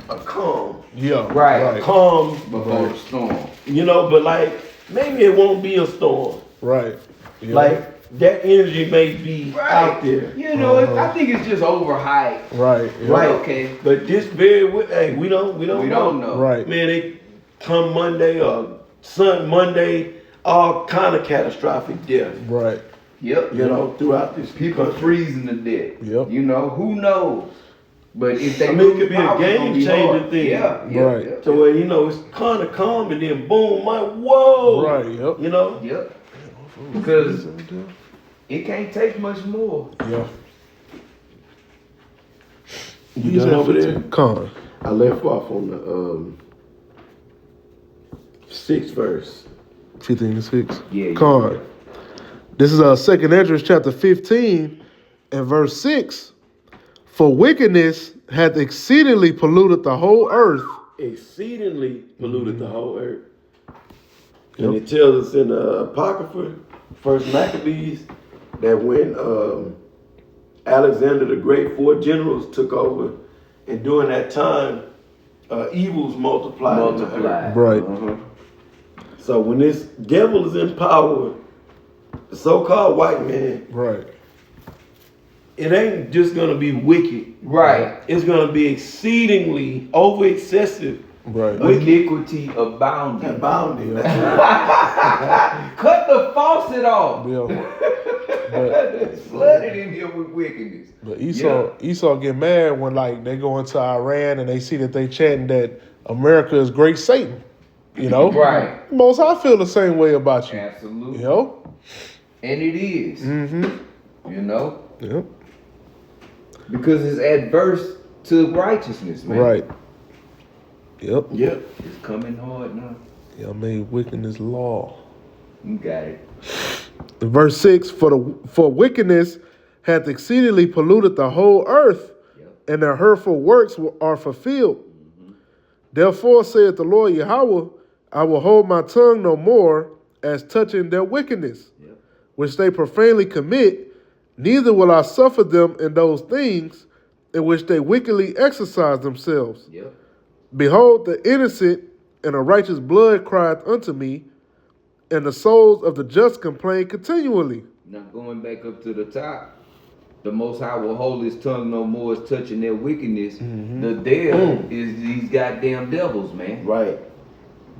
a calm. Yeah. Right. A calm, Before the storm. you know, but like, maybe it won't be a storm. Right. Yeah. Like, that energy may be out there. You know, I think it's just overhyped. Right. Yeah. Right. Okay. But this hey, we don't We know. don't know. Right. Man, it come Monday or Monday, all kind of catastrophic death, Right. Yep. you know, throughout this People country. freezing to death. Yep. You know, who knows? But if they I mean, it could be a power, it's gonna be game-changing hard. thing. Yeah. Yeah. Right. Yeah. So where, you know, it's kind of calm and then boom, whoa. Right. Yep. You know? Yep. Because it can't take much more. Yeah. You done over there? Con. I left off on the 6th verse. 15:6. Yeah. Con. This is 2nd Esdras chapter 15 and verse 6. For wickedness hath exceedingly polluted the whole earth. Exceedingly polluted the whole earth. And it tells us in the Apocrypha, First Maccabees, that when Alexander the Great, 4 generals took over, and during that time, evils multiplied. in the earth. Right. So when this devil is in power, the so-called white man, Right. it ain't just gonna be wicked. Right. It's gonna be exceedingly over excessive. Right. Iniquity abounding. Abounding. Cut the faucet off. Yeah. Flooded in here with wickedness. But Esau get mad when like they go into Iran and they see that they chanting that America is great Satan. You know? Right. Most I feel the same way about you. Absolutely. You know? And it is. Mm-hmm. You know? Yep. Because it's adverse to righteousness, man. Right. Yep. Yep. It's coming hard now. Y'all made wickedness law. You got it. Verse 6, for wickedness hath exceedingly polluted the whole earth, and their hurtful works are fulfilled. Therefore saith the Lord Yahweh, I will hold my tongue no more as touching their wickedness, which they profanely commit, neither will I suffer them in those things in which they wickedly exercise themselves. Behold, the innocent and the righteous blood crieth unto me, and the souls of the just complain continually. Now going back up to the top, the Most High will hold his tongue no more as touching their wickedness. The devil is these goddamn devils, man. Right.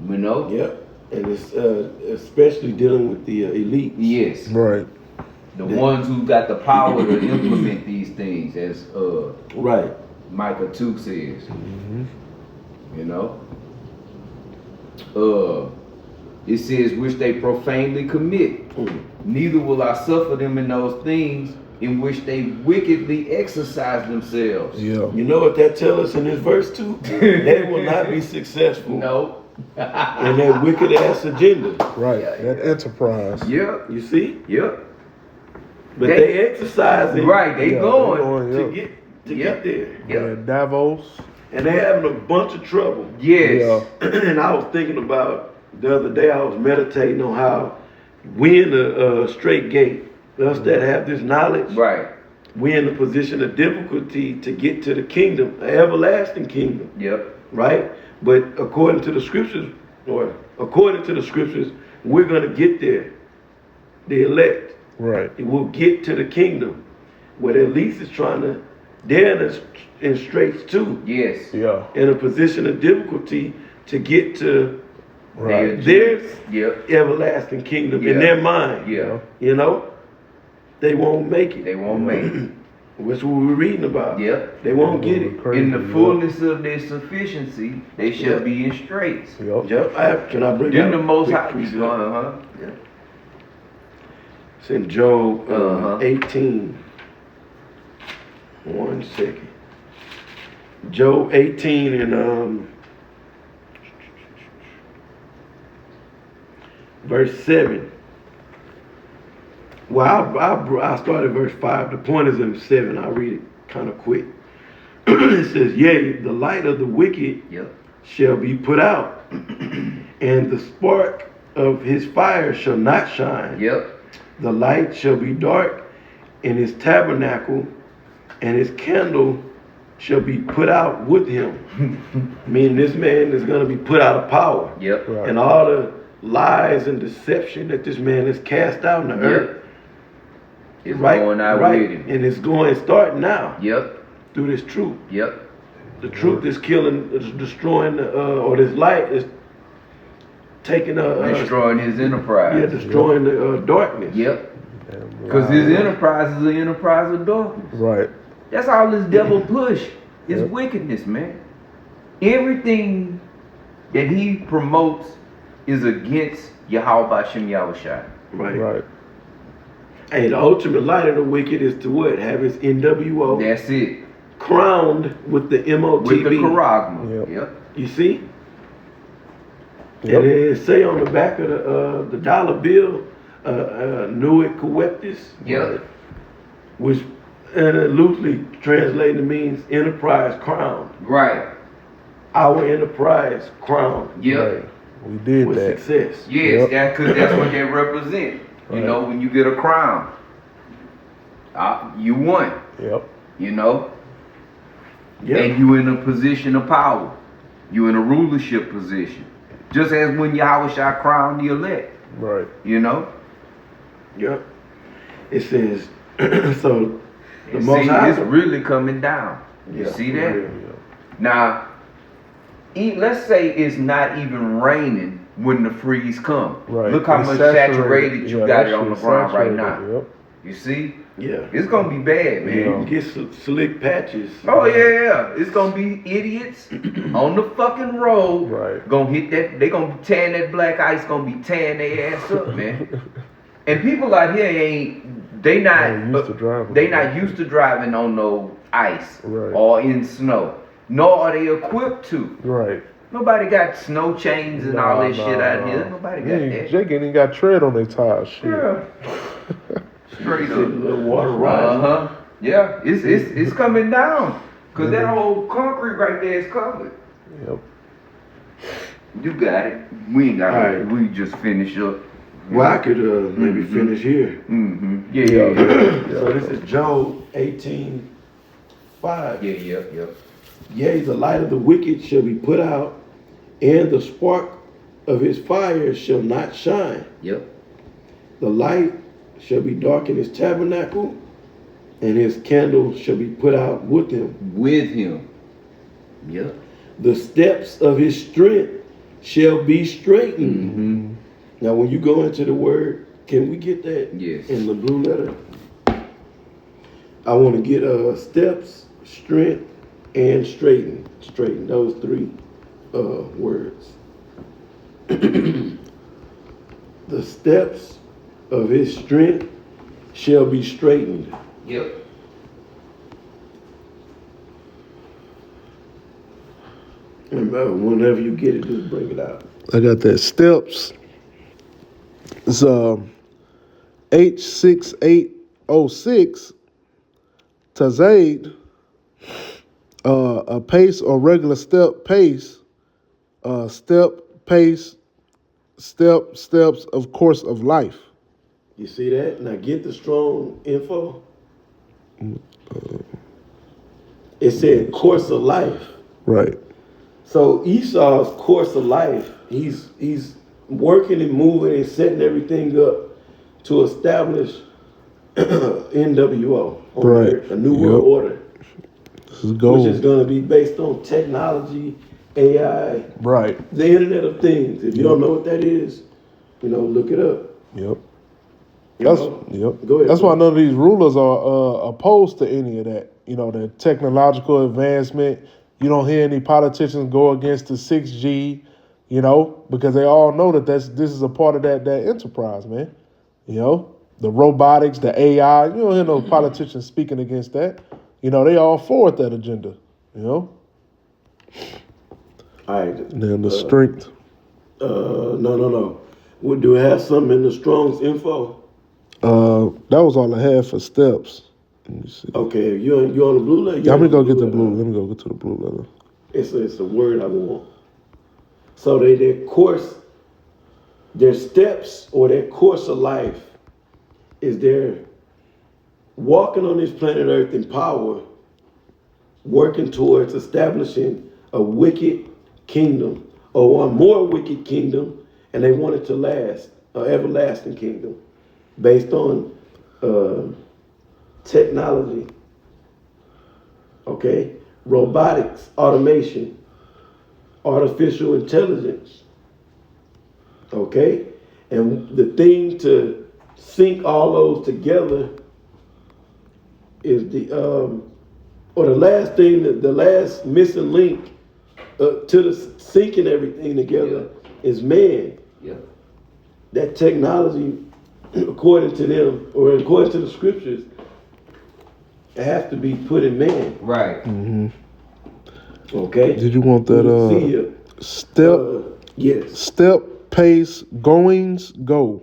You know? Yep. And it's especially dealing with the elite. Yes. Right. The ones who got the power to implement these things, as Right. Micah 2 says. You know? It says, which they profanely commit. Neither will I suffer them in those things in which they wickedly exercise themselves. Yeah. You know what that tells us in this verse too? They will not be successful No. in their wicked ass agenda. Right. That enterprise. Yep. You see? Yep. But they exercise it Right, they Yeah, going. they to get there. Yeah, Davos. And they having a bunch of trouble. Yes. And I was thinking about the other day, I was meditating on how we in a straight gate, us that have this knowledge, Right. we in a position of difficulty to get to the kingdom, an everlasting kingdom. Yep. Right? But according to the scriptures, we're going to get there. The elect. Right. We'll get to the kingdom. Where at least is trying to, they're in straits too. Yes. Yeah. In a position of difficulty to get to Right. their Yep. everlasting kingdom in their mind. Yeah. You know? They won't make it. They won't make it. That's what we're reading about. Yep. They won't get it. In the fullness of their sufficiency, they shall be in straits. Yep. Yep. Can I bring Then out the Most quick High. precept? Yeah. It's in Job 18. 18. 1 second. Job 18 and verse 7. Well, I started verse 5. The point is in 7. I'll read it kind of quick. It says, yea, the light of the wicked shall be put out, and the spark of his fire shall not shine. The light shall be dark in his tabernacle, and his candle shall be put out with him. Meaning this man is going to be put out of power. Right. And all the lies and deception that this man has cast out in the earth. It's going out with him. And it's starting now. Through this truth. The truth is killing, is destroying, or this light is taking destroying his enterprise. Yeah, destroying the darkness. Because his enterprise is an enterprise of darkness. Right. That's all this devil push is wickedness, man. Everything that he promotes is against Yahweh Bashem Yahushai. Right. Right. Hey, the ultimate light of the wicked is to what? Have his NWO That's it. crowned with the MOTB. With the charagma. Yep. Yep. You see? Yep. And it say on the back of the dollar bill, Nuit Coeptis. Yep. Which loosely translated means enterprise crown. Right. Our enterprise crown Yep. Right. We did with that. success. Yes, that's what they represent. You Right. know, when you get a crown, you won. Yep. You know, Yep. and you in a position of power. You in a rulership position. Just as when Yahweh shall crown the elect. Right. You know. Yep. It says so. The And Most see, High. it's really coming down. You Yeah, see for that? real. Now, let's say it's not even raining when the freeze come. Right. Look how It's much saturated you Yeah, got that it on the shit's ground right now. saturated. Yep. You see? Yeah. It's gonna be bad, man. You can get slick patches. Oh yeah. It's gonna be idiots on the fucking road. Right. Gonna hit that. They gonna be tearing that black ice. Gonna be tearing their ass up, man. And people out here ain't. They not. Used to driving. They not used to driving on no ice Right. or in snow. Nor are they equipped to. Right. Nobody got snow chains and all that shit out here. Nobody got Yeah, that. Jake ain't even got tread on their tires. Shit. Yeah. Straight See the up. little water rising. Yeah, it's coming down. Cause that whole concrete right there is covered. Yep. You got it. We ain't got All it. right. We just finish up. Well, I could maybe finish here. Mm-hmm. Yeah. So this is Job 18:5. Yeah. Yea, the light of the wicked shall be put out, and the spark of his fire shall not shine. Yep. The light shall be dark in his tabernacle, and his candle shall be put out with him. With him. Yep. The steps of his strength shall be straightened. Mm-hmm. Now, when you go into the word, can we get that Yes. in the blue letter? I want to get steps, strength, and straighten. Straighten, those three words. The steps of his strength shall be straightened. Yep. And whenever you get it, just bring it out. I got that steps. It's H6806 Tazaid, a pace or regular step pace, step pace, steps of course of life. You see that? Now get the strong info. It said course of life. Right. So Esau's course of life, he's working and moving and setting everything up to establish NWO, on Right. Earth, a new world order, This is gold. which is going to be based on technology, AI, Right. the Internet of Things. If you don't know what that is, look it up. Yep. You That's know? yep. Go ahead. That's why none of these rulers are opposed to any of that. The technological advancement. You don't hear any politicians go against the 6G. Because they all know that this is a part of that enterprise, man. The robotics, the AI. You don't hear no politicians speaking against that. They all for that agenda. All right. And then the strength. No. What, do we have something in the Strong's info? That was all I had for steps. Let me see. Okay, you on the blue letter? Yeah, let me go get the blue. Let me go get to the blue letter. It's a word I want. So their course, their steps or their course of life is their walking on this planet Earth in power, working towards establishing a wicked kingdom or one more wicked kingdom, and they want it to last, an everlasting kingdom, based on technology, okay, robotics, automation, artificial intelligence, okay, and the thing to sync all those together is the last thing, the last missing link to the syncing everything together is man. Yeah. That technology according to them, or according to the scriptures, it has to be put in man. Right. Mm-hmm. Okay. Did you want that step? Yes. Step, pace, goings, go.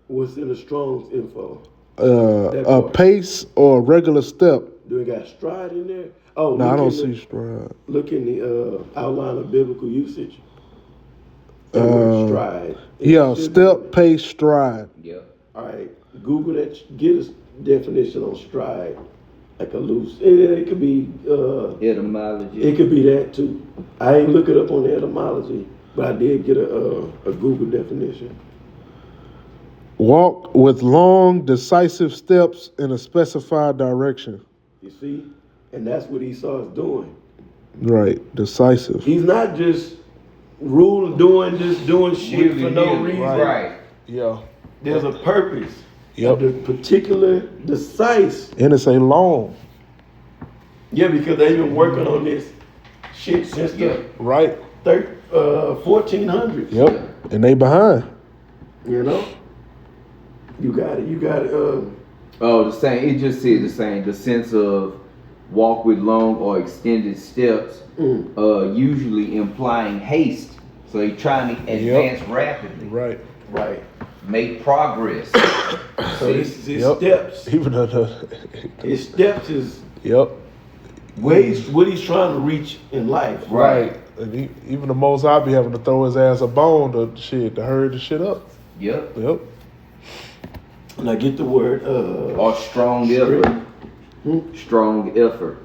What's in the Strong's info? A pace or a regular step. Do it got stride in there? Oh, no, I don't see stride. Look in the outline of biblical usage. Stride. Yeah, step, pace, stride. Yeah. All right, Google that. Get a definition on stride. Like a loose. It could be etymology. It could be that too. I ain't look it up on the etymology, but I did get a Google definition. Walk with long, decisive steps in a specified direction. You see, and that's what Esau is doing. Right, decisive. He's not just doing shit for no reason. Right. Yeah. There's a purpose. Yep. The particular, decisive. And it's a long. Yeah, because they've been working on this shit since the right 1400s. Yep. And they behind. You know? You got it. The same. It just said the same. The sense of walk with long or extended steps, usually implying haste. So you're trying to advance rapidly. Right. Make progress. So his steps. Even his steps is what he's trying to reach in life. Right. And even the most I be having to throw his ass a bone to hurry the shit up. Yep. And I get the word or strong effort. Strong effort.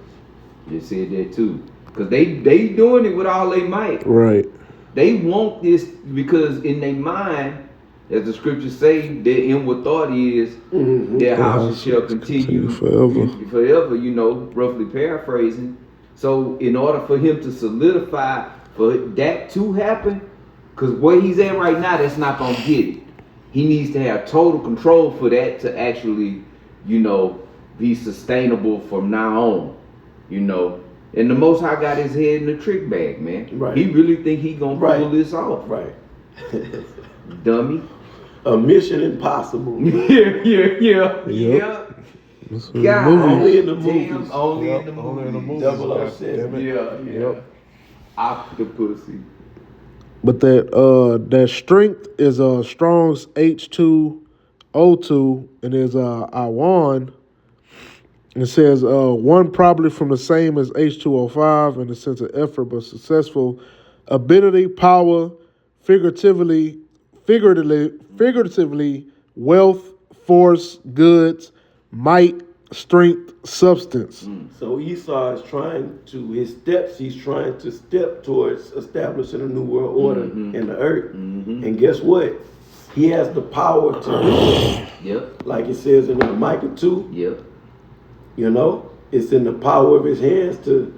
You said that too. Because they doing it with all their might. Right. They want this because in their mind, as the scriptures say, their inward thought is their houses shall continue forever, roughly paraphrasing. So in order for him to solidify for that to happen, because where he's at right now, that's not going to get it. He needs to have total control for that to actually, be sustainable from now on, And the Most High got his head in the trick bag, man. Right. He really think he gonna pull this off. Right. Dummy. A mission impossible. Yeah. God, only in the movies. Only in the movies. 007. Yeah. Octopussy. But that strength is a Strong's H2O2 and is Iwan. It says one probably from the same as H2O5 in the sense of effort, but successful ability, power, figuratively, wealth, force, goods, might, strength, substance. So Esau is he's trying to step towards establishing a new world order in the earth. And guess what? He has the power to do it. Like it says in Micah 2. It's in the power of his hands to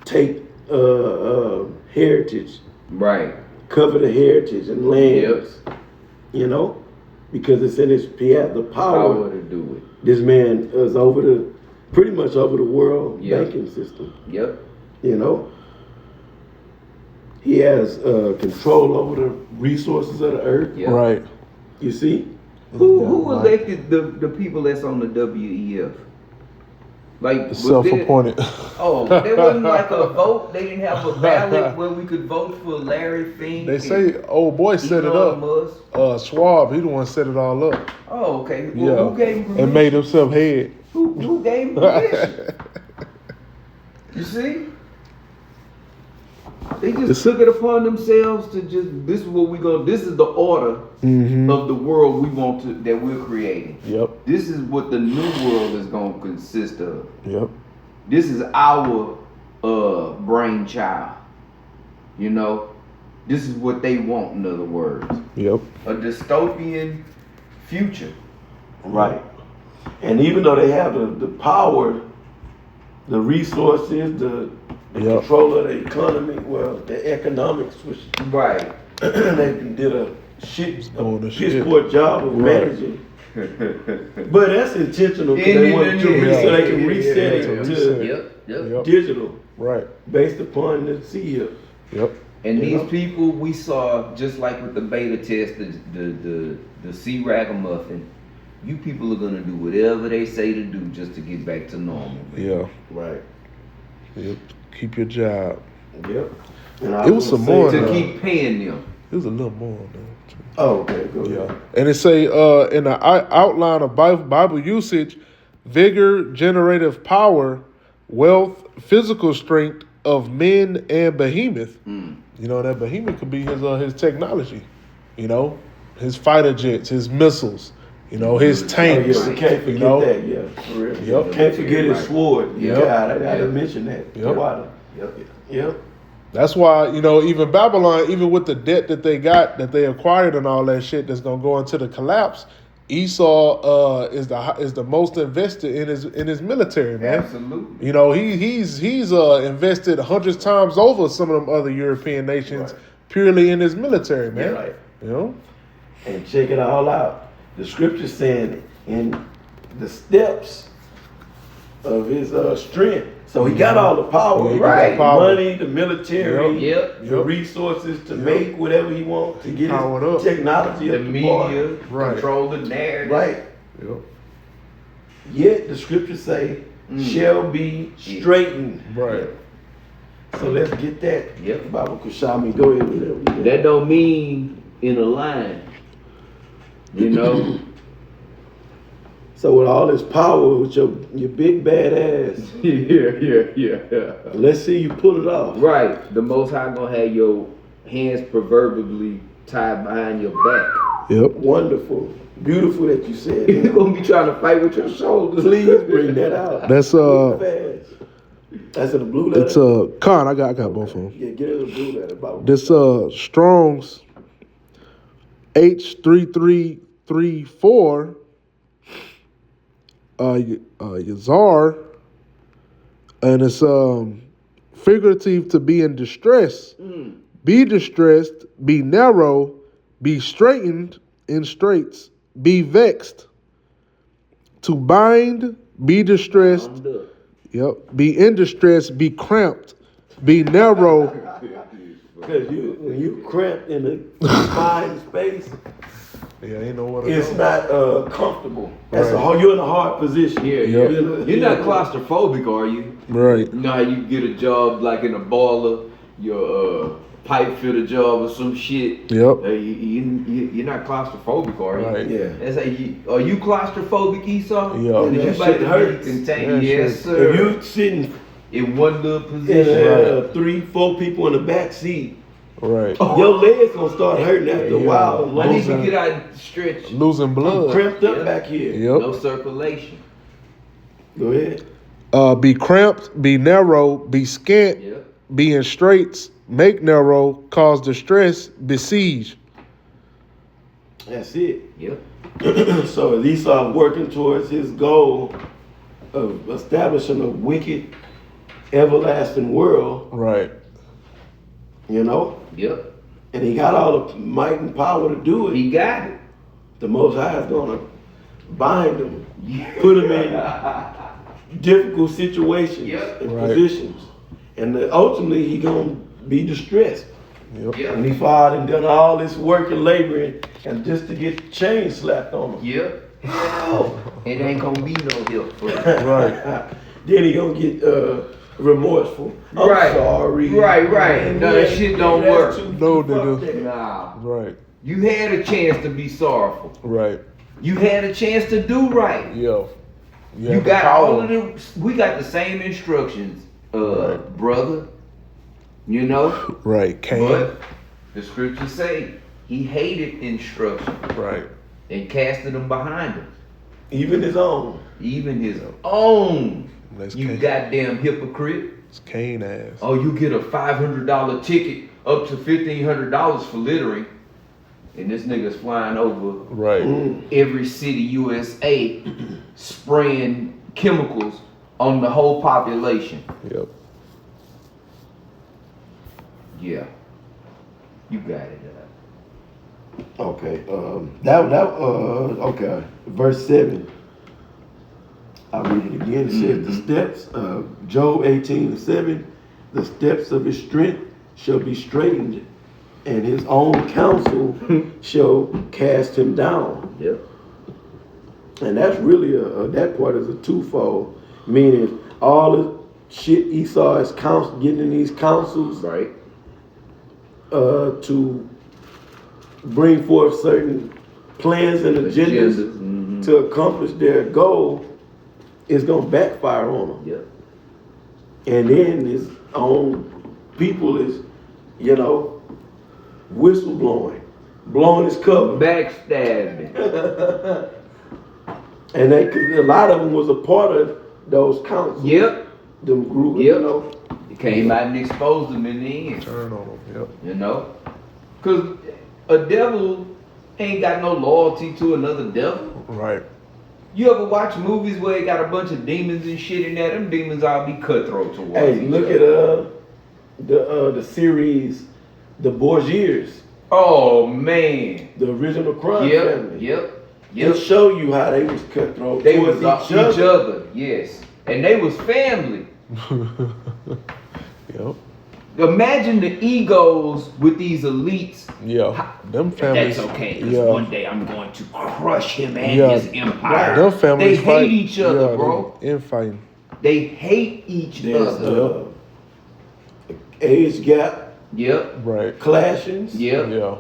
take heritage. Right. Cover the heritage and lands. Because it's in he has the power to do it. This man is pretty much over the world banking system. He has control over the resources of the earth. Right. You see? Who elected the people that's on the WEF? Like self-appointed. There wasn't like a vote. They didn't have a ballot where we could vote for Larry Fink. They say old boy set it up. Schwab, he the one set it all up. Oh, okay. Well, who gave him permission? And made himself head. Who gave him permission? You see? They just took it upon themselves to this is what this is the order of the world we want that we're creating. This is what the new world is going to consist of. This is our brainchild. This is what they want, in other words. A dystopian future. Right. And even though they have the power, the resources, the control of the economy, the economics, which they did a piss poor job of managing. But that's intentional because they want to so they can reset it to digital, right? Based upon the CEO. And You these know? people we saw, just like with the beta test, the C ragamuffin, you people are gonna do whatever they say to do just to get back to normal. Man. Yeah. Right. Yep. Keep your job. Yep. And It was some more, To though. keep paying them. It was a little more though. Oh, okay, go Yeah. ahead. And it say in the outline of Bible usage, vigor, generative power, wealth, physical strength of men and behemoth. You know, that behemoth could be his technology. You know, his fighter jets, his missiles. You know, his tanks. Oh, yeah, we can't forget you know? that. Yeah, for real. Yep. Can't forget his sword. Yep. God, I gotta Yep. mention that. Yep. Water. Yep. Yep. That's why, you know, even Babylon, even with the debt that they got, that they acquired and all that shit that's gonna go into the collapse, Esau is the most invested in his military, man. Absolutely. You know, he's invested hundreds times over some of them other European nations Right. purely in his military, man. Right. You know? And check it all out. The scripture saying in the steps of his strength. So he got all the power, Yeah, he got right? the power. Money, the military, Yep. the resources to make whatever he wants, to get Powered his up. technology The up to par. media Right. control the narrative. Right. Yep. Yet the scriptures say shall be straightened. Right. So let's get that. Yep. Bible Kushami, go ahead with it. That don't mean in a line. You know? So with all this power, with your big bad ass, yeah. let's see you pull it off. Right. The Most High gonna have your hands proverbially tied behind your back. Yep. Wonderful. Beautiful that you said You're that. gonna be trying to fight with your shoulders. Please bring that out. That's Fast. That's in the blue letter? it's Con, I got both of them. Yeah, get it in the blue letter. Bible. This Strong's H3334 Yazar, and it's figurative to be in distress. Be distressed, be narrow, be straitened in straits, be vexed. To bind, be distressed. Yep. Be in distress, be cramped, be narrow. Because when you cramped in a confined space, Yeah, ain't know what it's not comfortable. That's Right. you're in a hard position. Yeah, Yep. You're not claustrophobic, are you? Right. You know how you get a job like in a boiler, your pipe fitter job or some shit. Yep. You're not claustrophobic, are you? Right. Yeah. That's are you claustrophobic, Esau? Yeah. Did That you shit like to hurts. be contained? That Yes, shit- sir. If you sitting in one little in position. 3-4 people in the back seat, Right. your legs gonna start hurting after a Yeah. while. I need to Losing- get out and stretch. Losing blood. Cramped up Yeah. back here. Yep. No circulation. Go ahead. Be cramped, be narrow, be scant, Yep. be in straits, make narrow, cause distress, besiege. That's it. Yep. So Esau working towards his goal of establishing a wicked, everlasting world, Right. you know, Yep. and he got all the might and power to do it. He got it. The Most High is gonna bind him, put him in difficult situations Yep. and Right. positions, and ultimately he gonna be distressed. Yep. Yep. And he fought and done all this work and laboring, and just to get the chain slapped on him. Yep. Hell, it ain't gonna be no help for you. Right. Then he gonna get remorseful. I'm Right. sorry. Right. Man, No, that shit don't that's work. too- No, fuck nigga. that. Nah. Right. You had a chance to be sorrowful. Right. You had a chance to do right. Yo. You got all of the. We got the same instructions, Right. brother. You know, Right. Cain. but the scriptures say he hated instruction Right. and casted them behind him, Even his own. even his own. That's You Cain. goddamn hypocrite. It's Cain ass. Oh, you get a $500 ticket up to $1,500 for littering, and this nigga's flying over Right. every city USA, spraying chemicals on the whole population. Yep. Yeah, you got it. Okay. Okay. Verse 7. I'll read it again. It says, the steps of Job 18:7, the steps of his strength shall be straightened, and his own counsel shall cast him down. Yep. And that's really that part is a twofold, meaning all the shit Esau is getting in these councils, Right. To bring forth certain plans and agendas to accomplish their goal is gonna backfire on them. Yep. And then his own people is, whistleblowing, blowing his cover. Backstabbing. And a lot of them was a part of those councils. Yep. Them groups, Yep. It came out and exposed them in the end. Turn on them. Yep. Cause a devil ain't got no loyalty to another devil. Right. You ever watch movies where it got a bunch of demons and shit in there? Them demons all be cutthroat towards Hey, each look other. at the series, The Borgiers, Oh man. the original crime Yep. family. Yep. It show you how they was cutthroat They towards was each other. Yes. And they was family. Yep. Imagine the egos with these elites. Yeah. Them families. That's okay, because Yeah. one day I'm going to crush him and Yeah. his empire. Them families They fight. hate each other, Yeah, bro. they infighting. They hate each There's other. age gap Yep. Right. clashings. Yep. Yeah. The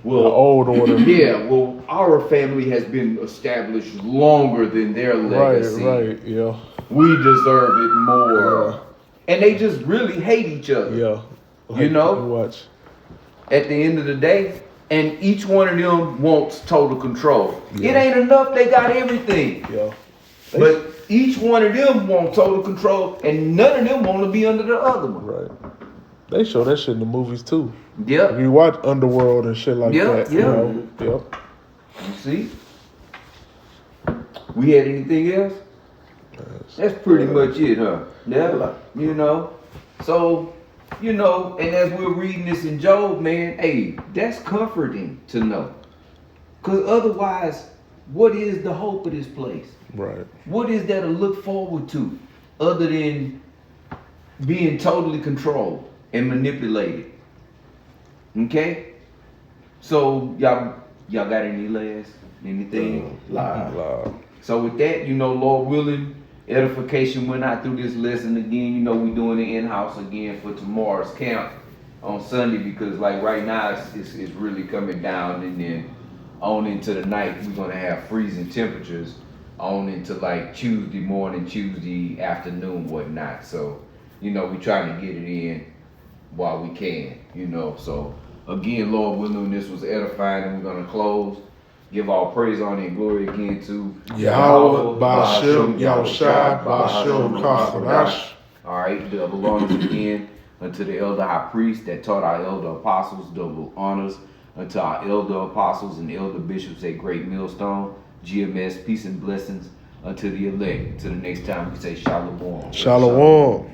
Well, old order. yeah. Well, our family has been established longer than their legacy. Right. Yeah. We deserve it more. Yeah. And they just really hate each other. Yeah. You know? Watch. At the end of the day, and each one of them wants total control. Yeah. It ain't enough, they got everything. Yeah. But each one of them want total control, and none of them want to be under the other one. Right. They show that shit in the movies too. If Yep. you watch Underworld and shit like Yeah, that, yeah. you know. Yep. You see? We had anything else? That's pretty much it, huh? Yeah. So, and as we're reading this in Job, man, hey, that's comforting to know. Because otherwise, what is the hope of this place? Right. What is there to look forward to other than being totally controlled and manipulated? Okay? So y'all got any last anything? Live. So with that, Lord willing, edification went out through this lesson again. We doing the in-house again for tomorrow's camp on Sunday, because like right now it's really coming down, and then on into the night we're gonna have freezing temperatures on into like Tuesday morning, Tuesday afternoon, whatnot. So, we trying to get it in while we can, So again, Lord willing, this was edifying, and we're gonna close. Give all praise, honor, and glory again to Yahweh, Ba'ashem, Yahushua, Ba'ashem, Kachadash. All right, double honors again unto the elder high priest that taught our elder apostles, double honors unto our elder apostles and elder bishops at Great Millstone. GMS, peace and blessings unto the elect. Until the next time, we say shalom. Shalom.